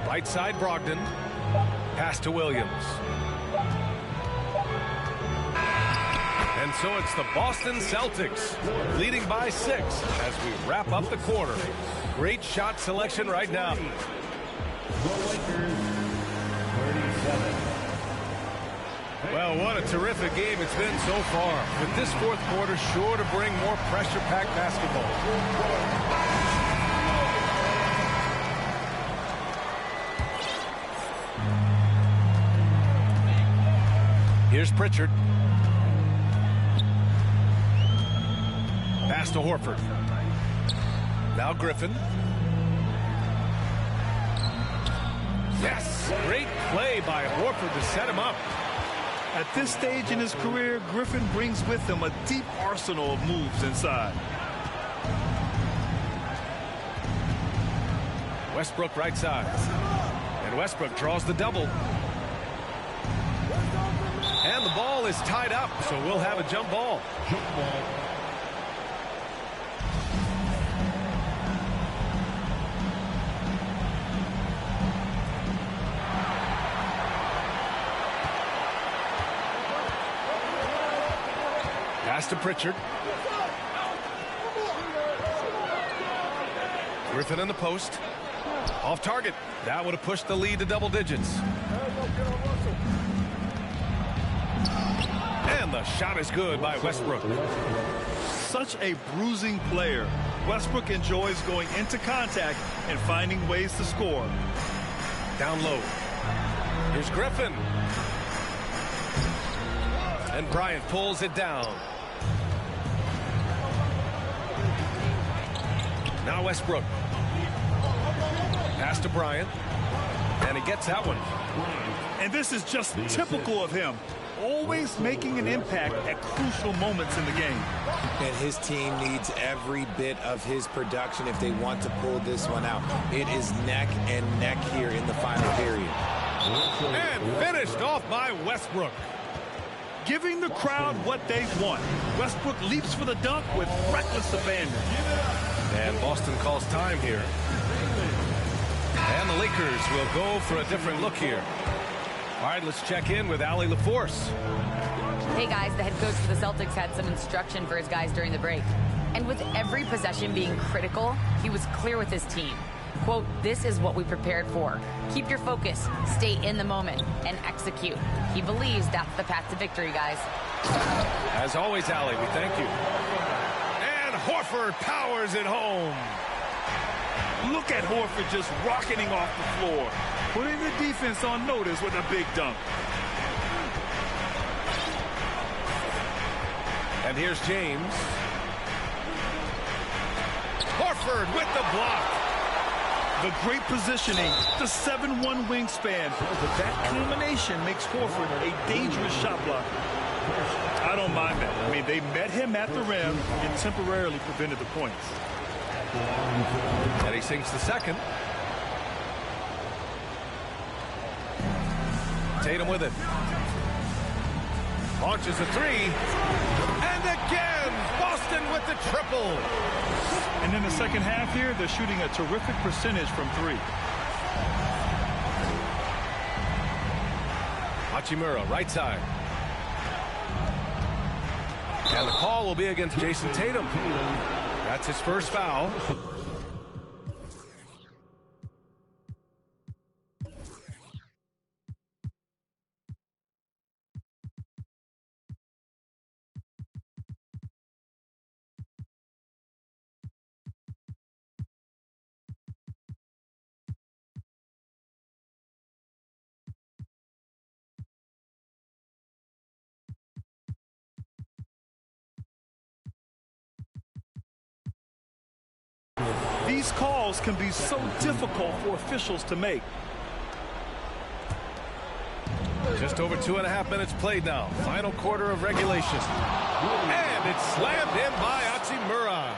S1: Right side, Brogdon. Pass to Williams. And so it's the Boston Celtics leading by 6 as we wrap up the quarter. Great shot selection right now.
S5: The Lakers, 37.
S1: Well, what a terrific game it's been so far. With this fourth quarter sure to bring more pressure-packed basketball. Here's Pritchard. Pass to Horford. Now Griffin. Yes, great play by Horford to set him up.
S2: At this stage in his career, Griffin brings with him a deep arsenal of moves inside.
S1: Westbrook right side. And Westbrook draws the double. And the ball is tied up, so we'll have a jump ball. Pass to Pritchard. Griffin in the post. Off target. That would have pushed the lead to double digits. And the shot is good by Westbrook.
S2: Such a bruising player. Westbrook enjoys going into contact and finding ways to score.
S1: Down low. Here's Griffin. And Bryant pulls it down. Now Westbrook. Pass to Bryant. And he gets that one.
S2: And this is just typical of him. Always making an impact at crucial moments in the game.
S7: And his team needs every bit of his production if they want to pull this one out. It is neck and neck here in the final period.
S1: And finished off by Westbrook.
S2: Giving the crowd what they want. Westbrook leaps for the dunk with reckless abandon.
S1: And Boston calls time here. And the Lakers will go for a different look here. All right, let's check in with Allie LaForce.
S6: Hey, guys, the head coach of the Celtics had some instruction for his guys during the break. And with every possession being critical, he was clear with his team. Quote, "This is what we prepared for. Keep your focus, stay in the moment, and execute." He believes that's the path to victory, guys.
S1: As always, Allie, we thank you. And Horford powers it home.
S2: Look at Horford just rocketing off the floor, putting the defense on notice with a big dunk.
S1: And here's James. Horford with the block.
S2: The great positioning, the 7'1" wingspan. That combination makes Horford a dangerous shot blocker. I don't mind that. I mean, they met him at the rim and temporarily prevented the points.
S1: And he sinks the second. Tatum with it. Launches a three. And again, Boston with the triple.
S2: And in the second half here, they're shooting a terrific percentage from three.
S1: Hachimura, right side. And the call will be against Jason Tatum. That's his first foul.
S2: These calls can be so difficult for officials to make.
S1: Just over 2.5 minutes played now. Final quarter of regulation. And it's slammed in by Hachimura.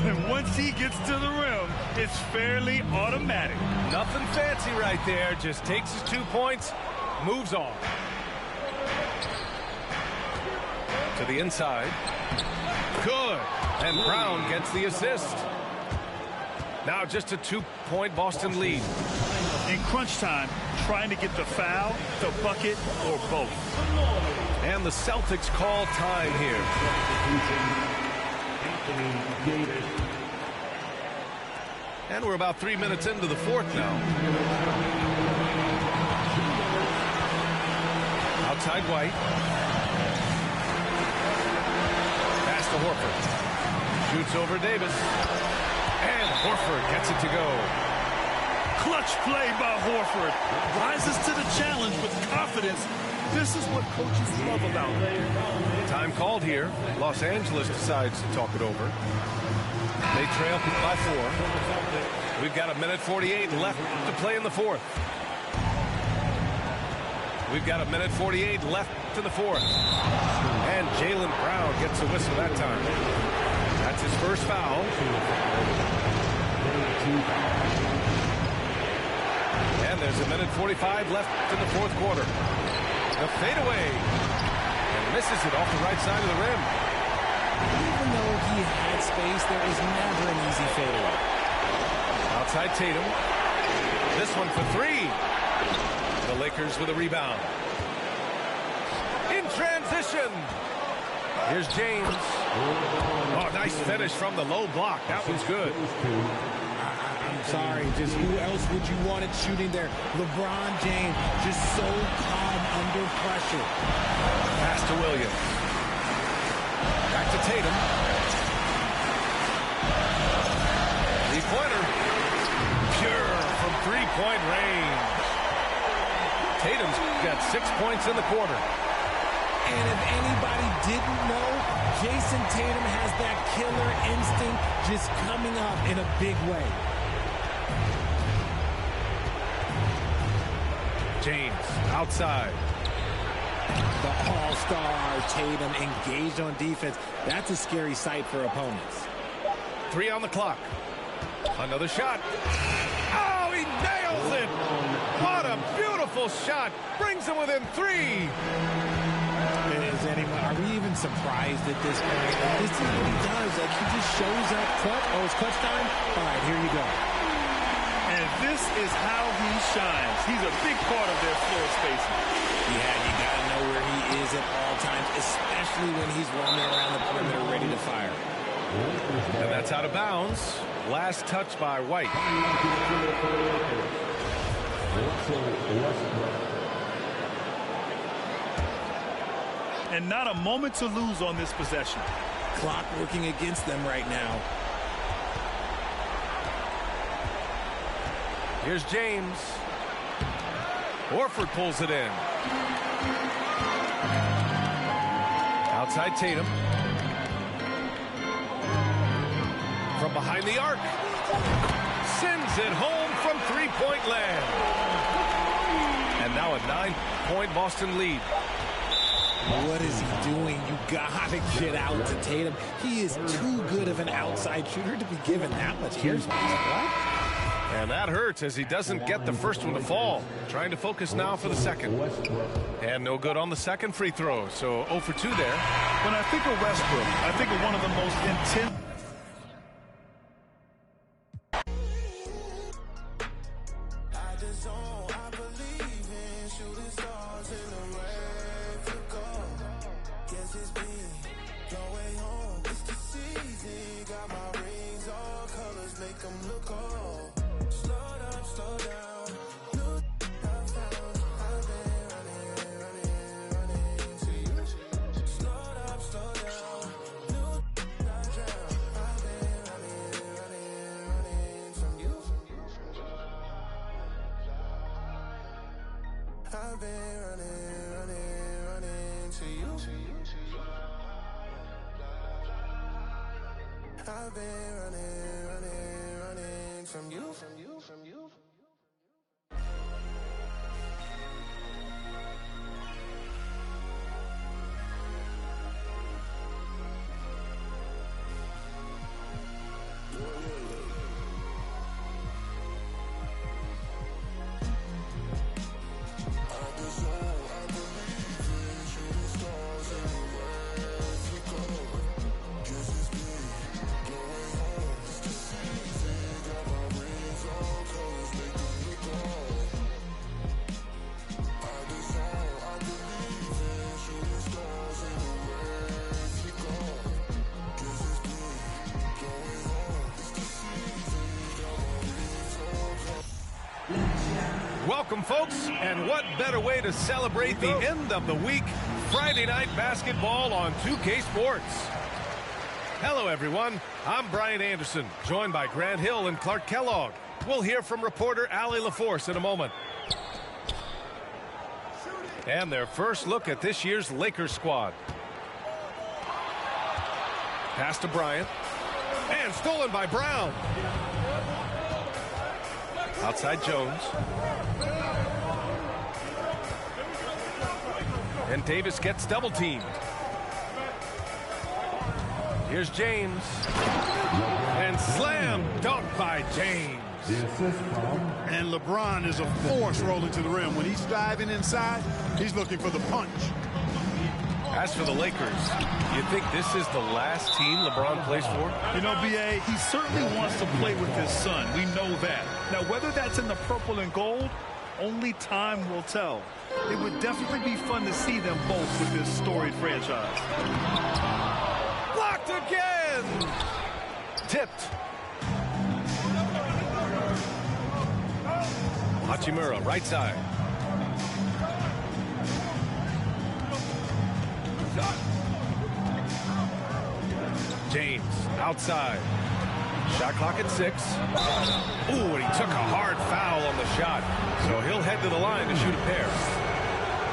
S2: And once he gets to the rim, it's fairly automatic.
S1: Nothing fancy right there. Just takes his 2 points, moves on. To the inside. Good. And Brown gets the assist. Now just a 2-point Boston lead.
S2: In crunch time, trying to get the foul, the bucket, or both.
S1: And the Celtics call time here. And we're about 3 minutes into the fourth now. Outside White. Pass to Horford. Shoots over Davis. And Horford gets it to go.
S2: Clutch play by Horford. Rises to the challenge with confidence. This is what coaches love about him.
S1: Time called here. Los Angeles decides to talk it over. They trail by 4. We've got 1:48 left to play in the fourth. We've got 1:48 left to the fourth. And Jaylen Brown gets a whistle that time. That's his first foul. there's a minute 45 left in the fourth quarter. The fadeaway. And misses it off the right side of the rim.
S7: Even though he had space, there was never an easy fadeaway.
S1: Outside Tatum. This one for three. The Lakers with a rebound. In transition. Here's James. Oh, nice finish from the low block. That was good.
S7: I'm sorry, just who else would you want it shooting there? LeBron James, just so calm under pressure.
S1: Pass to Williams. Back to Tatum. Three-pointer. Pure from three-point range. Tatum's got 6 points in the quarter.
S7: And if anybody didn't know, Jason Tatum has that killer instinct just coming up in a big way.
S1: James outside.
S7: The all-star Tatum engaged on defense. That's a scary sight for opponents.
S1: 3 on the clock. Another shot. Oh, he nails it. What a beautiful shot. Brings him within 3.
S7: Are we even surprised at this point? This is what he does. Like, he just shows up. Oh, it's clutch time? All right, here you go.
S2: And this is how he shines. He's a big part of their floor spacing.
S7: Yeah, you got to know where he is at all times, especially when he's roaming around the perimeter ready to fire.
S1: And that's out of bounds. Last touch by White.
S2: And not a moment to lose on this possession.
S7: Clock working against them right now.
S1: Here's James. Horford pulls it in. Outside Tatum. From behind the arc. Sends it home from three-point land. And now a 9-point Boston lead.
S7: What is he doing? You gotta get out to Tatum. He is too good of an outside shooter to be given that much airspace. What?
S1: And that hurts as he doesn't get the first one to fall. Trying to focus now for the second. And no good on the second free throw. So 0 for 2 there.
S2: When I think of Westbrook, I think of one of the most intense.
S8: I've been running from you.
S1: Welcome, folks, and what better way to celebrate the end of the week? Friday night basketball on 2K Sports. Hello, everyone. I'm Brian Anderson, joined by Grant Hill and Clark Kellogg. We'll hear from reporter Allie LaForce in a moment. And their first look at this year's Lakers squad. Pass to Bryant. And stolen by Brown. Outside Jones. And Davis gets double teamed. Here's James. And slam dunk by James.
S5: The assist from.
S9: And LeBron is a force rolling to the rim. When he's diving inside, he's looking for the punch.
S1: As for the Lakers, you think this is the last team LeBron plays for?
S2: You know, B.A., he certainly wants to play with his son. We know that. Now, whether that's in the purple and gold, only time will tell. It would definitely be fun to see them both with this storied franchise.
S1: Blocked again! Tipped. Hachimura, right side. James, outside. Shot clock at 6. Ooh, and he took a hard foul on the shot. So he'll head to the line to shoot a pair.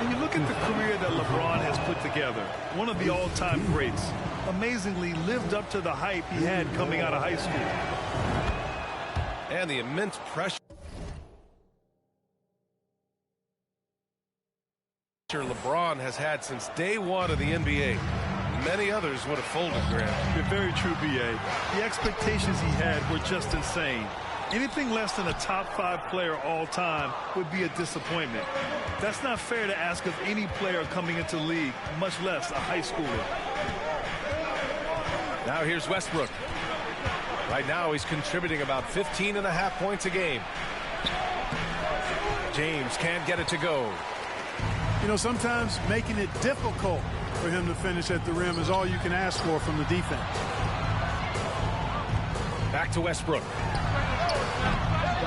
S2: When you look at the career that LeBron has put together, one of the all-time greats, amazingly lived up to the hype he had coming out of high school.
S1: And the immense pressure LeBron has had since day one of the NBA. Many others would have folded, Grant.
S2: You're very true, B.A. The expectations he had were just insane. Anything less than a top 5 player all time would be a disappointment. That's not fair to ask of any player coming into the league, much less a high schooler.
S1: Now here's Westbrook. Right now he's contributing about 15.5 points a game. James can't get it to go.
S9: You know, sometimes making it difficult for him to finish at the rim is all you can ask for from the defense.
S1: Back to Westbrook.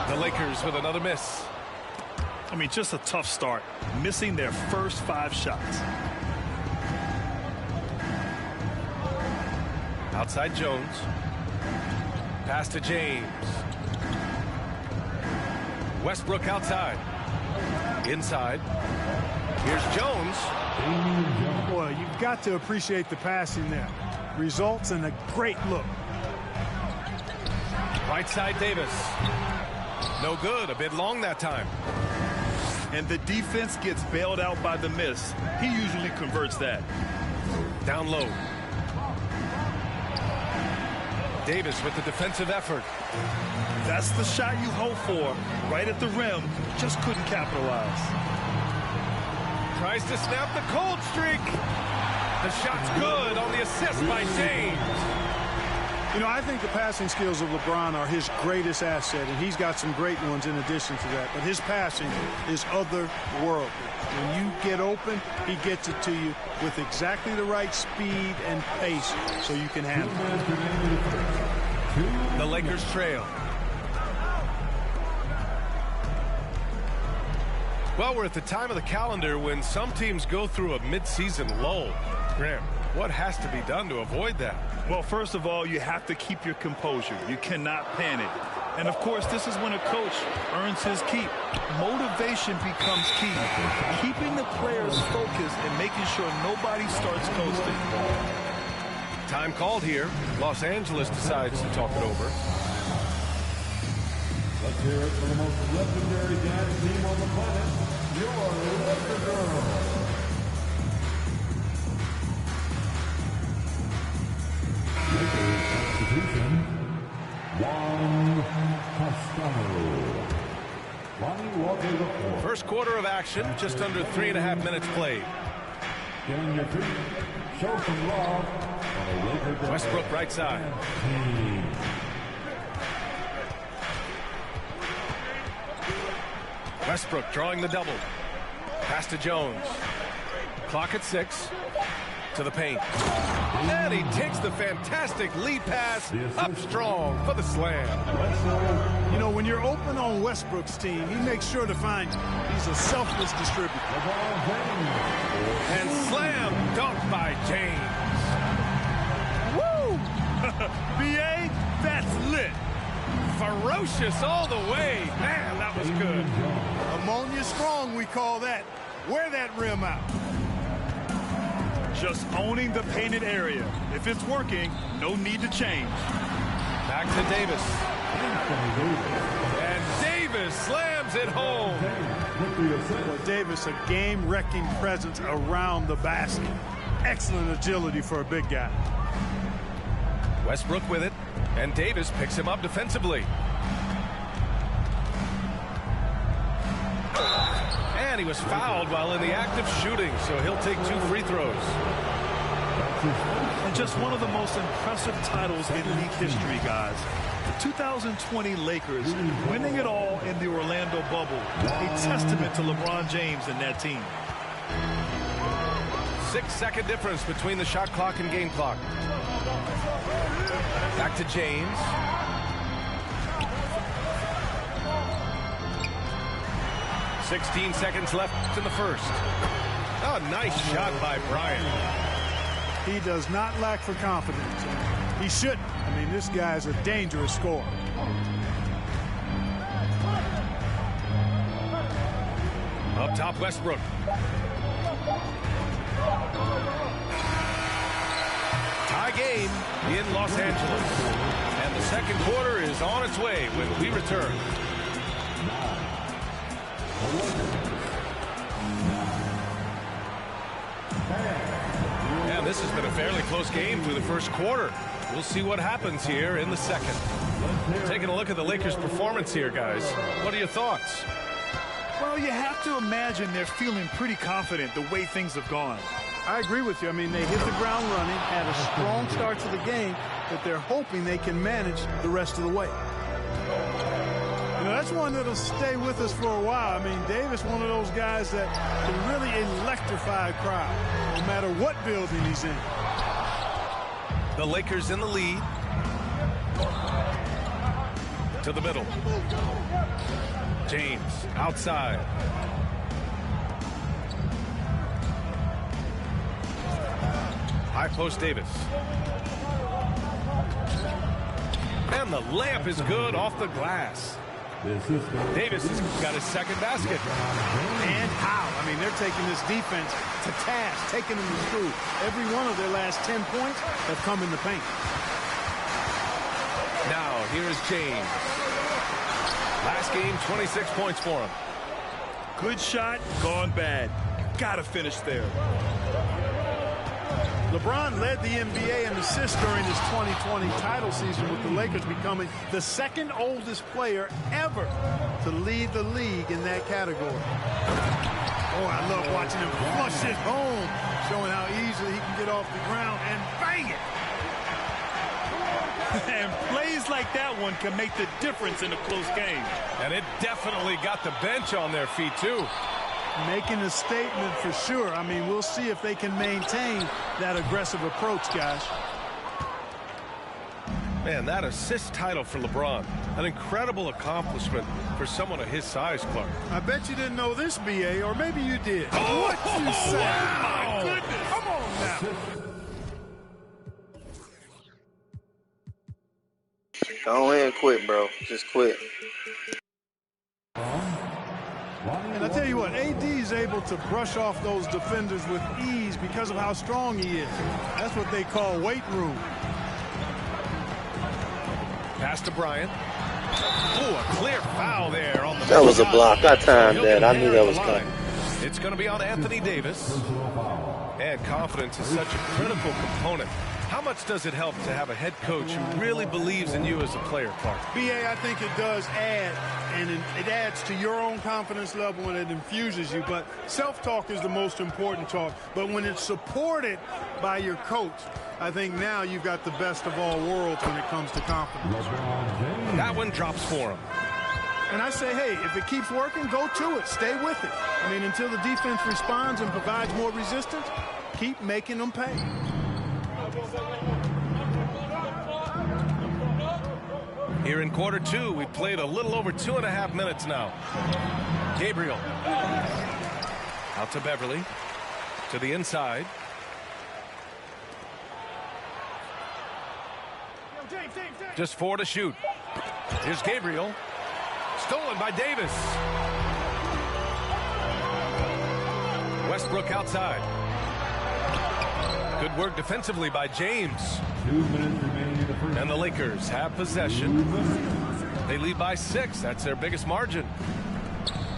S1: The Lakers with another miss.
S2: I mean, just a tough start, missing their first 5 shots.
S1: Outside Jones. Pass to James. Westbrook outside. Inside. Here's Jones.
S9: Boy, you've got to appreciate the passing there. Results in a great look.
S1: Right side Davis. No good. A bit long that time.
S2: And the defense gets bailed out by the miss. He usually converts that.
S1: Down low. Davis with the defensive effort.
S2: That's the shot you hope for. Right at the rim. Just couldn't capitalize.
S1: Tries to snap the cold streak. The shot's good on the assist by James.
S9: You know, I think the passing skills of LeBron are his greatest asset, and he's got some great ones in addition to that. But his passing is otherworldly. When you get open, he gets it to you with exactly the right speed and pace so you can handle it.
S1: The Lakers trail. Well, we're at the time of the calendar when some teams go through a midseason lull. Graham, what has to be done to avoid that?
S2: Well, first of all, you have to keep your composure. You cannot panic. And, of course, this is when a coach earns his keep. Motivation becomes key. Keeping the players focused and making sure nobody starts coasting.
S1: Time called here. Los Angeles decides to talk it over.
S5: Let's hear it for the most legendary dance team on the planet, your Laker Girls. Lakers substitution, Juan Toscano. Lonnie Walker the fourth.
S1: First quarter of action, just under 3.5 minutes played.
S5: Get on your feet, show some love.
S1: Westbrook right side. Westbrook drawing the double. Pass to Jones. Clock at 6. To the paint. And he takes the fantastic lead pass up strong for the slam.
S9: You know, when you're open on Westbrook's team, he makes sure to find you. He's a selfless distributor.
S1: And slam dunked by James.
S2: Woo! B.A., that's lit.
S1: Ferocious all the way. Man, that was good.
S9: Ammonia strong, we call that. Wear that rim out.
S2: Just owning the painted area. If it's working, no need to change.
S1: Back to Davis. And Davis slams it home.
S9: Well, Davis, a game-wrecking presence around the basket. Excellent agility for a big guy.
S1: Westbrook with it, and Davis picks him up defensively. And he was fouled while in the act of shooting, so he'll take 2 free throws.
S2: And just one of the most impressive titles in league history, guys. The 2020 Lakers winning it all in the Orlando bubble. A testament to LeBron James and that team.
S1: 6-second difference between the shot clock and game clock. Back to James. .16 seconds left in the first. Oh, nice shot by Bryant.
S9: He does not lack for confidence. He shouldn't. I mean, this guy is a dangerous scorer.
S1: Up top, Westbrook. Tie game in Los Angeles. And the second quarter is on its way when we return. And this has been a fairly close game through the first quarter. We'll see what happens here in the second. Taking a look at the Lakers' performance here, guys. What are your thoughts?
S2: Well, you have to imagine they're feeling pretty confident the way things have gone.
S9: I agree with you. I mean, they hit the ground running, had a strong start to the game, but they're hoping they can manage the rest of the way. You know, that's one that'll stay with us for a while. I mean, Davis, one of those guys that can really electrify a crowd, no matter what building he's in.
S1: The Lakers in the lead. To the middle. James outside. High post Davis. And the layup is good off the glass. Davis has got his second basket.
S9: And how? I mean, they're taking this defense to task, taking them to school. Every one of their last 10 points have come in the paint.
S1: Now, here is James. Last game, 26 points for him.
S2: Good shot, gone bad. Gotta finish there.
S9: LeBron led the NBA in assists during his 2020 title season, with the Lakers becoming the second oldest player ever to lead the league in that category. Oh, I love watching him flush it home, showing how easily he can get off the ground and bang it.
S2: And plays like that one can make the difference in a close game.
S1: And it definitely got the bench on their feet, too.
S9: Making a statement for sure. I mean, we'll see if they can maintain that aggressive approach, guys.
S1: Man, that assist title for LeBron. An incredible accomplishment for someone of his size, Clark.
S9: I bet you didn't know this, B.A., or maybe you did. What you say?
S2: My goodness.
S9: Come on now.
S4: Go ahead and quit, bro. Just quit.
S9: And I tell you what, AD is able to brush off those defenders with ease because of how strong he is. That's what they call weight room.
S1: Pass to Bryant. Oh, a clear foul there on the.
S4: That was a block. I timed that. I knew that was coming.
S1: It's going to be on Anthony Davis. And confidence is such a critical component. How much does it help to have a head coach who really believes in you as a player, Clark?
S9: B.A., I think it does add, and it adds to your own confidence level and it infuses you. But self-talk is the most important talk. But when it's supported by your coach, I think now you've got the best of all worlds when it comes to confidence.
S1: That one drops for him.
S9: And I say, hey, if it keeps working, go to it. Stay with it. I mean, until the defense responds and provides more resistance, keep making them pay.
S1: Here in quarter two, we played a little over 2.5 minutes now. Gabriel. Out to Beverly. To the inside. Just 4 to shoot. Here's Gabriel. Stolen by Davis. Westbrook outside. Good work defensively by James.
S5: 2 minutes remaining in the first.
S1: And the Lakers have possession. They lead by 6. That's their biggest margin.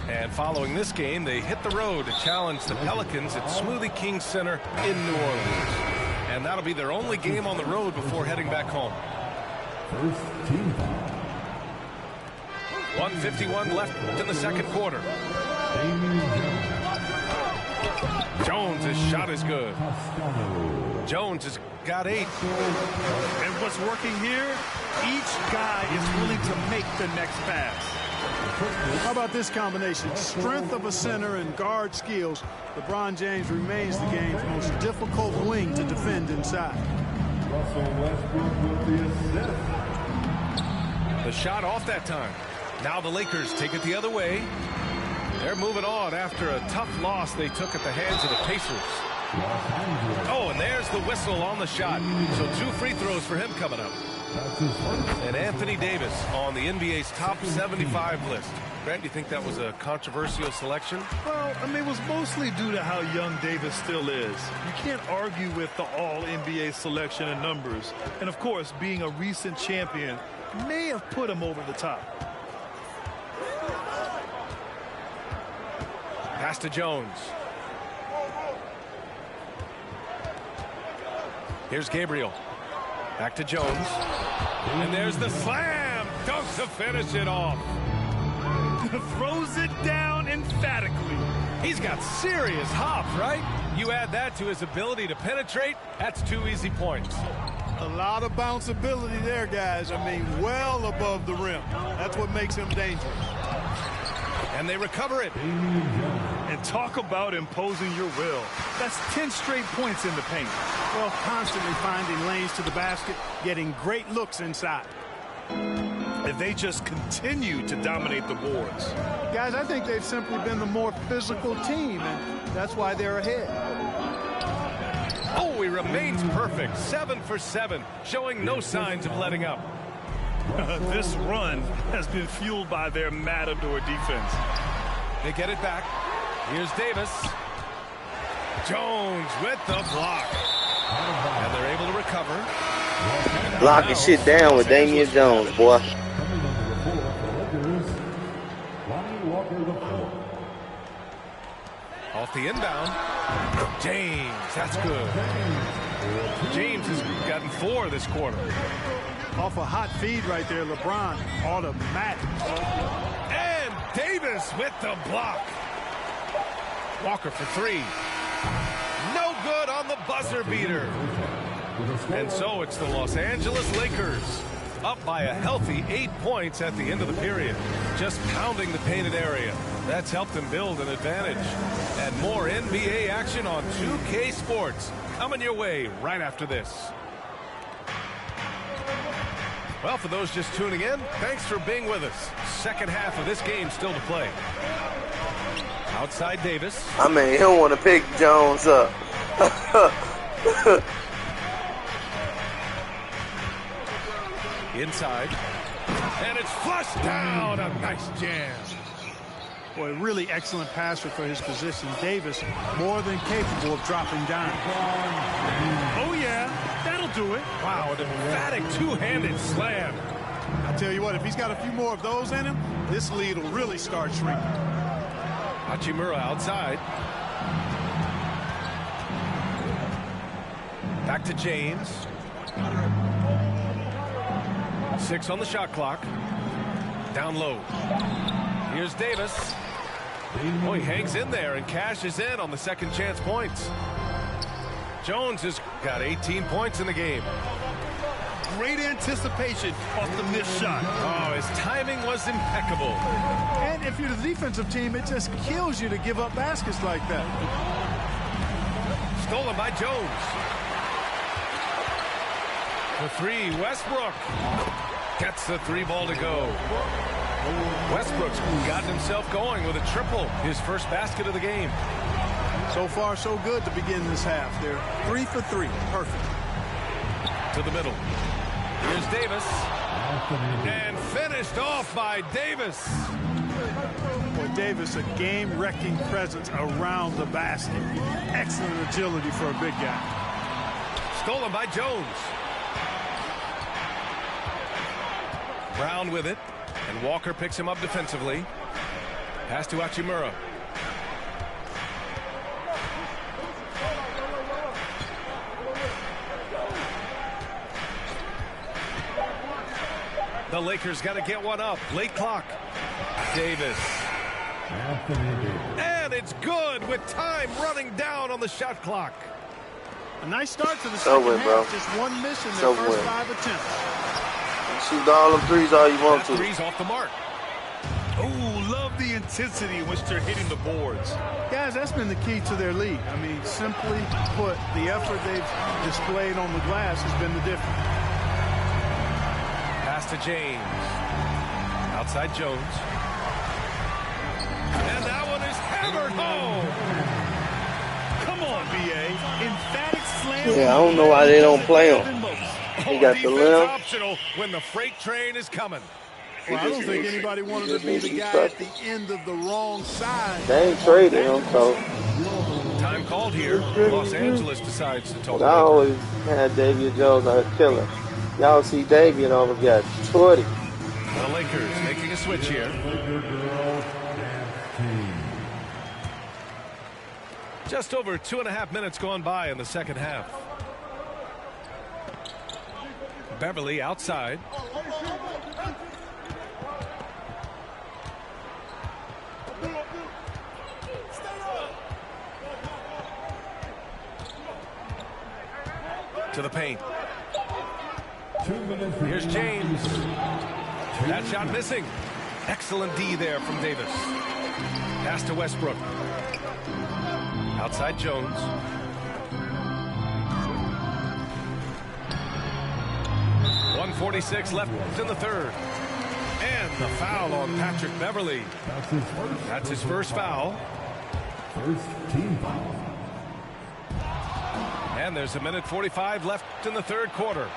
S1: And following this game, they hit the road to challenge the Pelicans at Smoothie King Center in New Orleans. And that'll be their only game on the road before heading back home.
S5: First team foul.
S1: 1:51 left in the second quarter. Jones' shot is good. Jones has got 8.
S2: And what's working here? Each guy is willing to make the next pass.
S9: How about this combination? Strength of a center and guard skills. LeBron James remains the game's most difficult wing to defend inside.
S1: The shot off that time. Now the Lakers take it the other way. They're moving on after a tough loss they took at the hands of the Pacers. Oh, and there's the whistle on the shot. So 2 free throws for him coming up. And Anthony Davis on the NBA's top 75 list. Grant, do you think that was a controversial selection?
S2: Well, I mean, it was mostly due to how young Davis still is. You can't argue with the all-NBA selection and numbers. And, of course, being a recent champion may have put him over the top.
S1: Pass to Jones. Here's Gabriel. Back to Jones. And there's the slam dunk to finish it off.
S2: Throws it down emphatically.
S1: He's got serious hop, right? You add that to his ability to penetrate, that's 2 easy points.
S9: A lot of bounceability there, guys. I mean, well above the rim. That's what makes him dangerous.
S1: And they recover it.
S2: And talk about imposing your will. That's 10 straight points in the paint.
S9: Well, constantly finding lanes to the basket, getting great looks inside.
S2: And they just continue to dominate the boards.
S9: Guys, I think they've simply been the more physical team, and that's why they're ahead.
S1: Oh, he remains perfect. 7 for 7, showing no signs of letting up.
S2: This run has been fueled by their matador defense.
S1: They get it back. Here's Davis. Jones with the block. And they're able to recover.
S4: Locking shit down with Damian Jones, boy.
S1: Off the inbound. James, that's good. James has gotten 4 this quarter.
S9: Off a hot feed right there, LeBron, automatic.
S1: And Davis with the block. Walker for 3. No good on the buzzer beater. And so it's the Los Angeles Lakers up by a healthy 8 points at the end of the period. Just pounding the painted area. That's helped them build an advantage. And more NBA action on 2K Sports coming your way right after this. Well, for those just tuning in, thanks for being with us. Second half of this game still to play. Outside Davis.
S4: I mean, he don't want to pick Jones up.
S1: Inside. And it's flushed down. A nice jam.
S9: Boy, really excellent passer for his position. Davis, more than capable of dropping down.
S2: Oh, yeah. That'll do it.
S1: Wow, an emphatic two-handed slam.
S9: I tell you what, if he's got a few more of those in him, this lead will really start shrinking.
S1: Hachimura outside. Back to James. 6 on the shot clock. Down low. Here's Davis. Oh, he hangs in there and cashes in on the second chance points. Jones has got 18 points in the game.
S2: Great anticipation off the missed shot.
S1: Oh, his timing was impeccable.
S9: And if you're the defensive team, it just kills you to give up baskets like that.
S1: Stolen by Jones. For 3, Westbrook. Gets the 3 ball to go. Westbrook's gotten himself going with a triple. His first basket of the game.
S9: So far, so good to begin this half. They're 3 for 3. Perfect.
S1: To the middle. Here's Davis. And finished off by Davis.
S9: Boy, Davis, a game-wrecking presence around the basket. Excellent agility for a big guy.
S1: Stolen by Jones. Brown with it. And Walker picks him up defensively. Pass to Hachimura. The Lakers got to get one up. Late clock. Davis. And it's good with time running down on the shot clock.
S9: A nice start to the second half.
S4: Bro.
S9: Just one miss in their first 5 attempts.
S4: Shoot all them threes all you want to.
S1: Three's off the mark.
S2: Oh, love the intensity in which they're hitting the boards.
S9: Guys, that's been the key to their lead. I mean, simply put, the effort they've displayed on the glass has been the difference.
S1: Pass to James. Outside Jones. And that one is hammered home.
S2: Come on, B.A. Emphatic slam.
S4: Yeah, I don't know why they don't play him. He got the limb.
S1: Optional when the freight train is coming.
S9: Well, I don't think anybody wanted to be the guy at the end of the wrong side.
S4: They ain't traded him, so.
S1: Time called here. Los Angeles decides to talk.
S4: I always had Davian Jones a killer. Y'all see Davian over got 20.
S1: The Lakers making a switch here. Just over 2.5 minutes gone by in the second half. Beverly outside. To the paint. Here's James. That shot missing. Excellent D there from Davis. Pass to Westbrook. Outside Jones. .146 left in the third. And the foul on Patrick Beverly. That's his first foul.
S5: First team foul.
S1: And there's 1:45 left in the third quarter.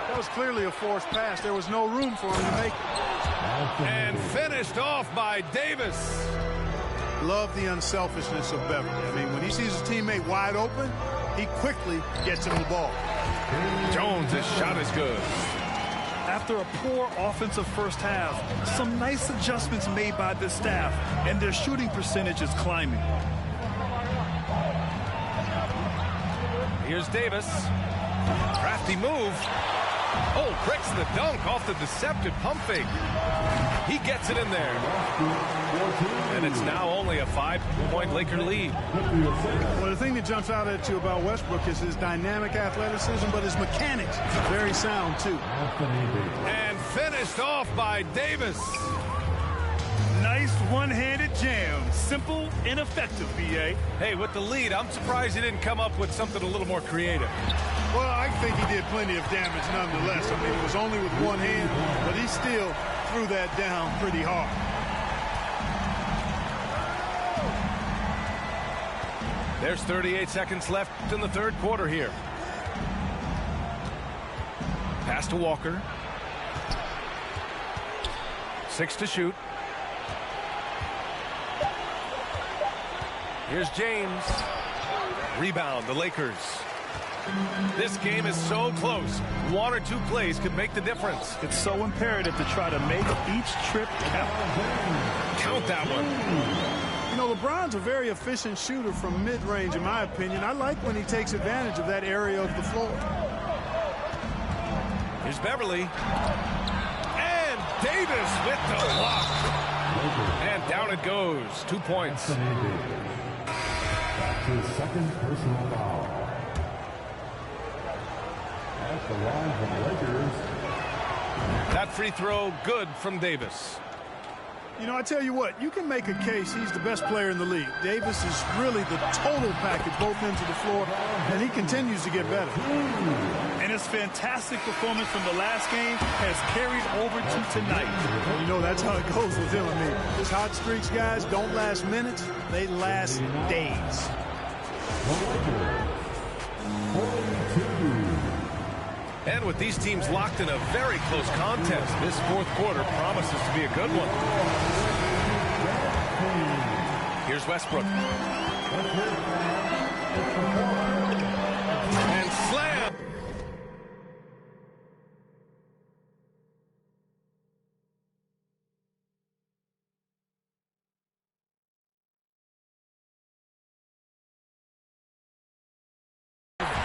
S9: That was clearly a forced pass. There was no room for him to make it.
S1: And finished off by Davis.
S9: Love the unselfishness of Beverly. I mean, when he sees his teammate wide open, he quickly gets him the ball.
S1: Jones' shot is good.
S2: After a poor offensive first half, some nice adjustments made by this staff, and their shooting percentage is climbing.
S1: Here's Davis. Crafty move. Oh, bricks the dunk off the deceptive pump fake. He gets it in there. And it's now only a 5-point Laker lead.
S9: Well, the thing that jumps out at you about Westbrook is his dynamic athleticism, but his mechanics are very sound, too.
S1: And finished off by Davis.
S2: Nice one-handed jam. Simple and effective, B.A.
S1: Hey, with the lead, I'm surprised he didn't come up with something a little more creative.
S9: Well, I think he did plenty of damage nonetheless. I mean, it was only with one hand, but he still threw that down pretty hard.
S1: There's 38 seconds left in the third quarter here. Pass to Walker. 6 to shoot. Here's James. Rebound, the Lakers. This game is so close. 1 or 2 plays could make the difference.
S2: It's so imperative to try to make each trip count.
S1: Count that one.
S9: You know, LeBron's a very efficient shooter from mid-range, in my opinion. I like when he takes advantage of that area of the floor.
S1: Here's Beverly. And Davis with the block. And down it goes. 2 points.
S5: That's his second personal foul. At the line from the Lakers.
S1: That free throw good from Davis.
S9: You know, I tell you what, you can make a case he's the best player in the league. Davis is really the total package, both ends of the floor, and he continues to get better.
S2: And his fantastic performance from the last game has carried over to tonight.
S9: You know, that's how it goes with him. I mean, his hot streaks, guys, don't last minutes. They last days.
S1: And with these teams locked in a very close contest, this fourth quarter promises to be a good one. Here's Westbrook. And slam.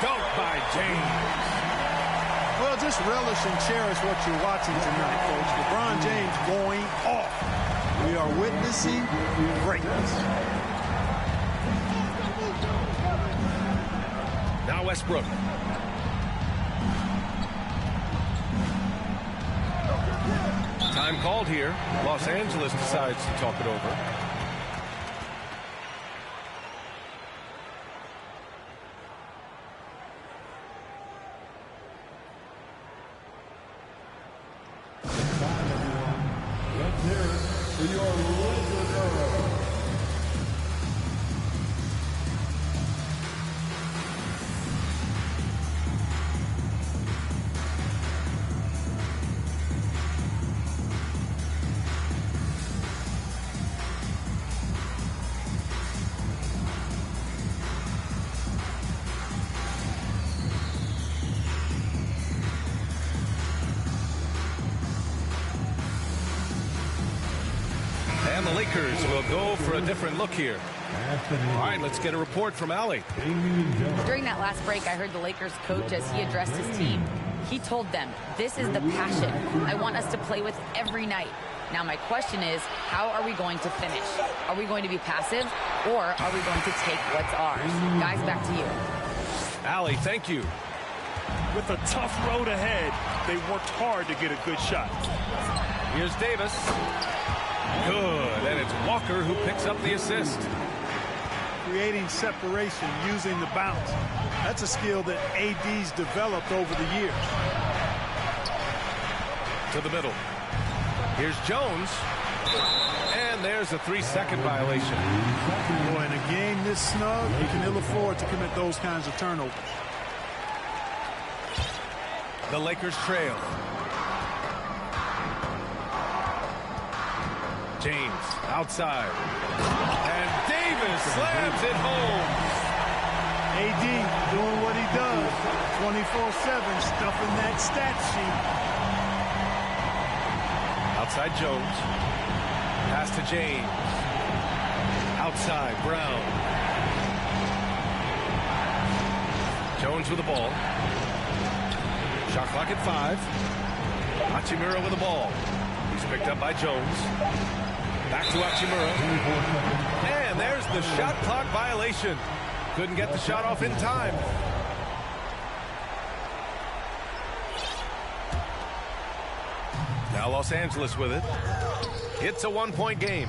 S1: Dunk by James.
S9: Well, just relish and cherish what you're watching tonight, folks. LeBron James going off. We are witnessing greatness.
S1: Now Westbrook. Time called here. Los Angeles decides to talk it over.
S5: Let's hear it for your Lakers.
S1: And the Lakers will go for a different look here. All right, let's get a report from Allie.
S6: During that last break, I heard the Lakers coach as he addressed his team. He told them, this is the passion I want us to play with every night. Now my question is, how are we going to finish? Are we going to be passive, or are we going to take what's ours? Guys, back to you.
S1: Allie, thank you.
S2: With a tough road ahead, they worked hard to get a good shot.
S1: Here's Davis. Good, and it's Walker who picks up the assist.
S9: Creating separation using the bounce. That's a skill that AD's developed over the years.
S1: To the middle. Here's Jones. And there's a 3-second violation.
S9: Boy, in a game this snug, you can ill afford to commit those kinds of turnovers.
S1: The Lakers trail. James outside. And Davis slams it home.
S9: AD doing what he does. 24/7, stuffing that stat sheet.
S1: Outside Jones. Pass to James. Outside Brown. Jones with the ball. Shot clock at 5. Hachimura with the ball. He's picked up by Jones. Back to Hachimura. And there's the shot clock violation. Couldn't get the shot off in time. Now Los Angeles with it. It's a one-point game.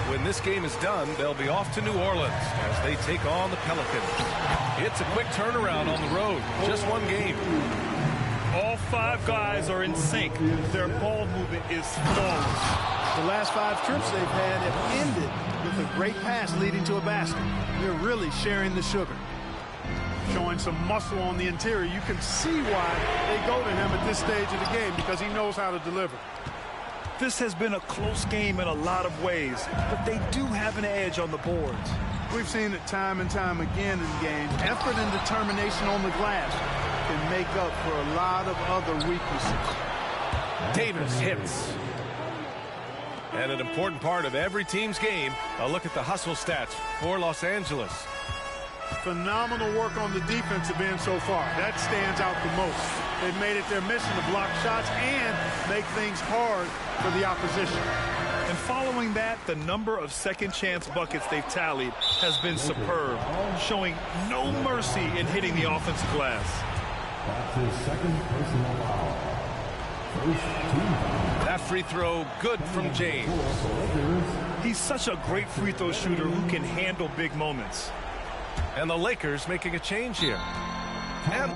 S1: When this game is done, they'll be off to New Orleans as they take on the Pelicans. It's a quick turnaround on the road. Just one game.
S2: All 5 guys are in sync. Their ball movement is flawless.
S9: The last 5 trips they've had have ended with a great pass leading to a basket. They're really sharing the sugar. Showing some muscle on the interior. You can see why they go to him at this stage of the game, because he knows how to deliver.
S2: This has been a close game in a lot of ways, but they do have an edge on the boards.
S9: We've seen it time and time again in games. Effort and determination on the glass can make up for a lot of other weaknesses.
S1: Davis hits. And an important part of every team's game, a look at the hustle stats for Los Angeles.
S9: Phenomenal work on the defensive end so far. That stands out the most. They've made it their mission to block shots and make things hard for the opposition.
S2: And following that, the number of second chance buckets they've tallied has been superb, showing no mercy in hitting the offensive glass.
S5: That's his second personal foul. First team foul.
S1: That free throw good from James.
S2: He's such a great free throw shooter who can handle big moments.
S1: And the Lakers making a change here. And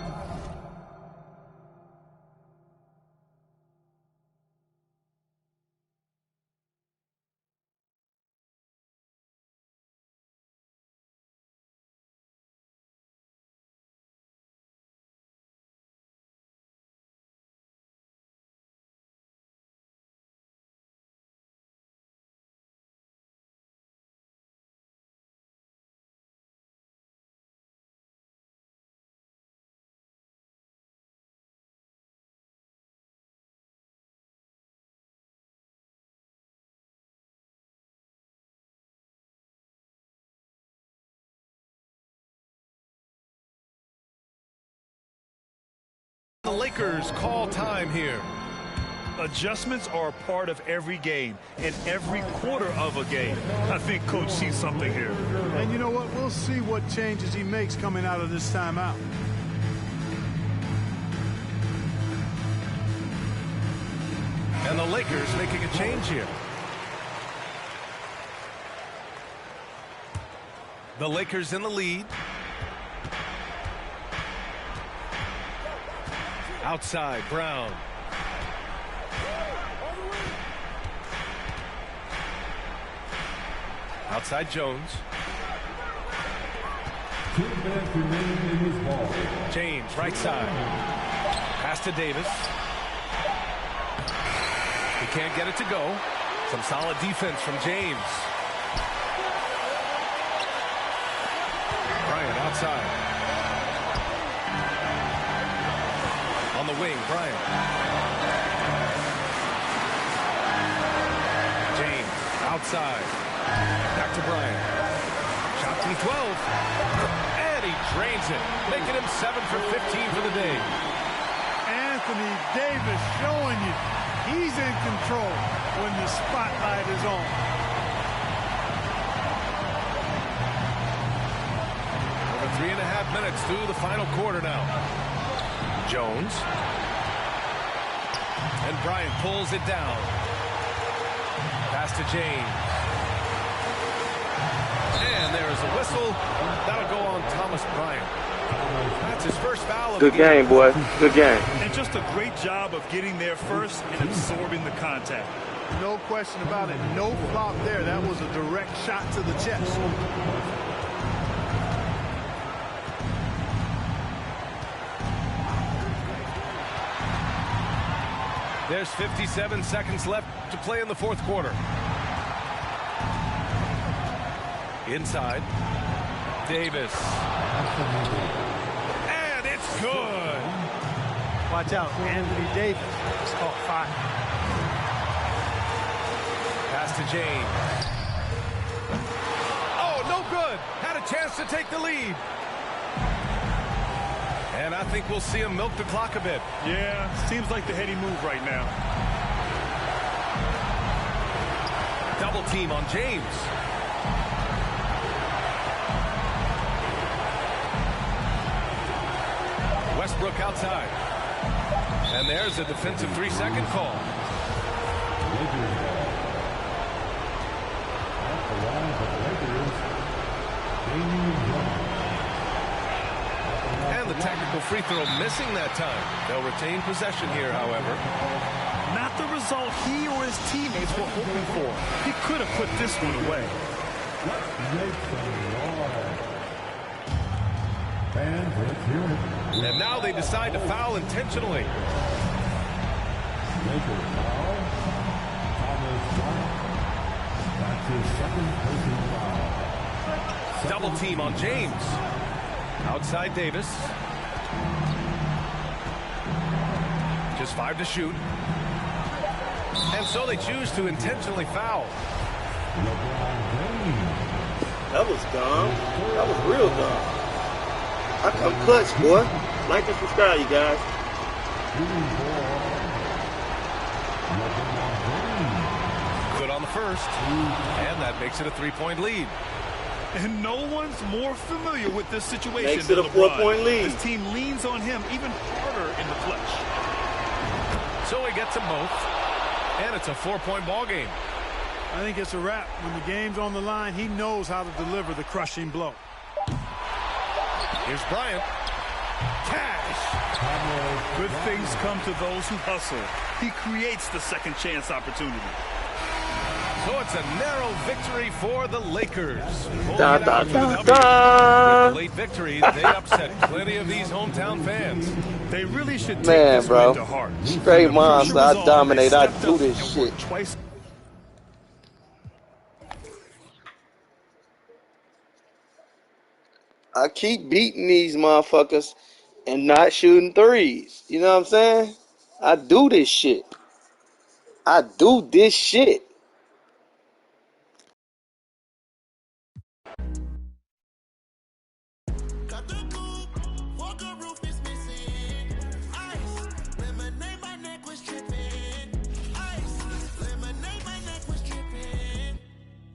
S1: the Lakers call time here.
S2: Adjustments are a part of every game and every quarter of a game. I think Coach sees something here.
S9: And you know what? We'll see what changes he makes coming out of this timeout.
S1: And the Lakers making a change here. The Lakers in the lead. Outside, Brown. Outside, Jones. James, right side. Pass to Davis. He can't get it to go. Some solid defense from James. Bryant outside. On the wing, Bryant. James outside. Back to Bryant. Shot from 12. And he drains it, making him 7 for 15 for the day.
S9: Anthony Davis showing you he's in control when the spotlight is on.
S1: Over 3.5 minutes through the final quarter now. Jones. And Bryant pulls it down. Pass to James. And there is a whistle. That'll go on Thomas Bryant. That's his first foul of
S4: Good
S1: the game.
S4: game, boy. Good game.
S2: And just a great job of getting there first and absorbing the contact.
S9: No question about it. No flop there. That was a direct shot to the chest.
S1: There's 57 seconds left to play in the fourth quarter. Inside. Davis. And it's good.
S9: Watch out. Anthony Davis is caught fire.
S1: Pass to James. Oh, no good. Had a chance to take the lead. And I think we'll see him milk the clock a bit.
S2: Yeah, seems like the heady move right now.
S1: Double team on James. Westbrook outside. And there's a defensive 3-second call. And the technical free throw missing that time. They'll retain possession here, however.
S2: Not the result he or his teammates were hoping for. He could have put this one away.
S1: And now they decide to foul intentionally. Double team on James. Outside Davis. Just 5 to shoot. And so they choose to intentionally foul.
S4: That was dumb. That was real dumb. I come clutch, boy. Like and subscribe, you guys.
S1: Good on the first. And that makes it a 3-point lead.
S2: And no one's more familiar with this situation
S4: Makes it
S2: than
S4: a
S2: LeBron.
S4: 4-point lead.
S2: His team leans on him even harder in the clutch.
S1: So he gets them both. And it's a 4-point ball game.
S9: I think it's a wrap. When the game's on the line, he knows how to deliver the crushing blow.
S1: Here's Bryant. Cash.
S2: Good things come to those who hustle. He creates the second chance opportunity.
S1: So it's a narrow victory for the Lakers.
S4: Da,
S1: Pulling it
S4: da,
S1: out with a
S4: da,
S1: W.
S4: da.
S1: With the late victory, they upset plenty of these hometown fans.
S2: They really should take
S4: Man,
S2: this
S4: bro.
S2: win to heart.
S4: Straight
S2: When the
S4: monster.
S2: pressure was
S4: I
S2: on,
S4: dominate.
S2: they
S4: I
S2: stepped
S4: do
S2: up
S4: this
S2: and worked
S4: shit.
S2: twice.
S4: I keep beating these motherfuckers and not shooting threes. You know what I'm saying? I do this shit. I do this shit.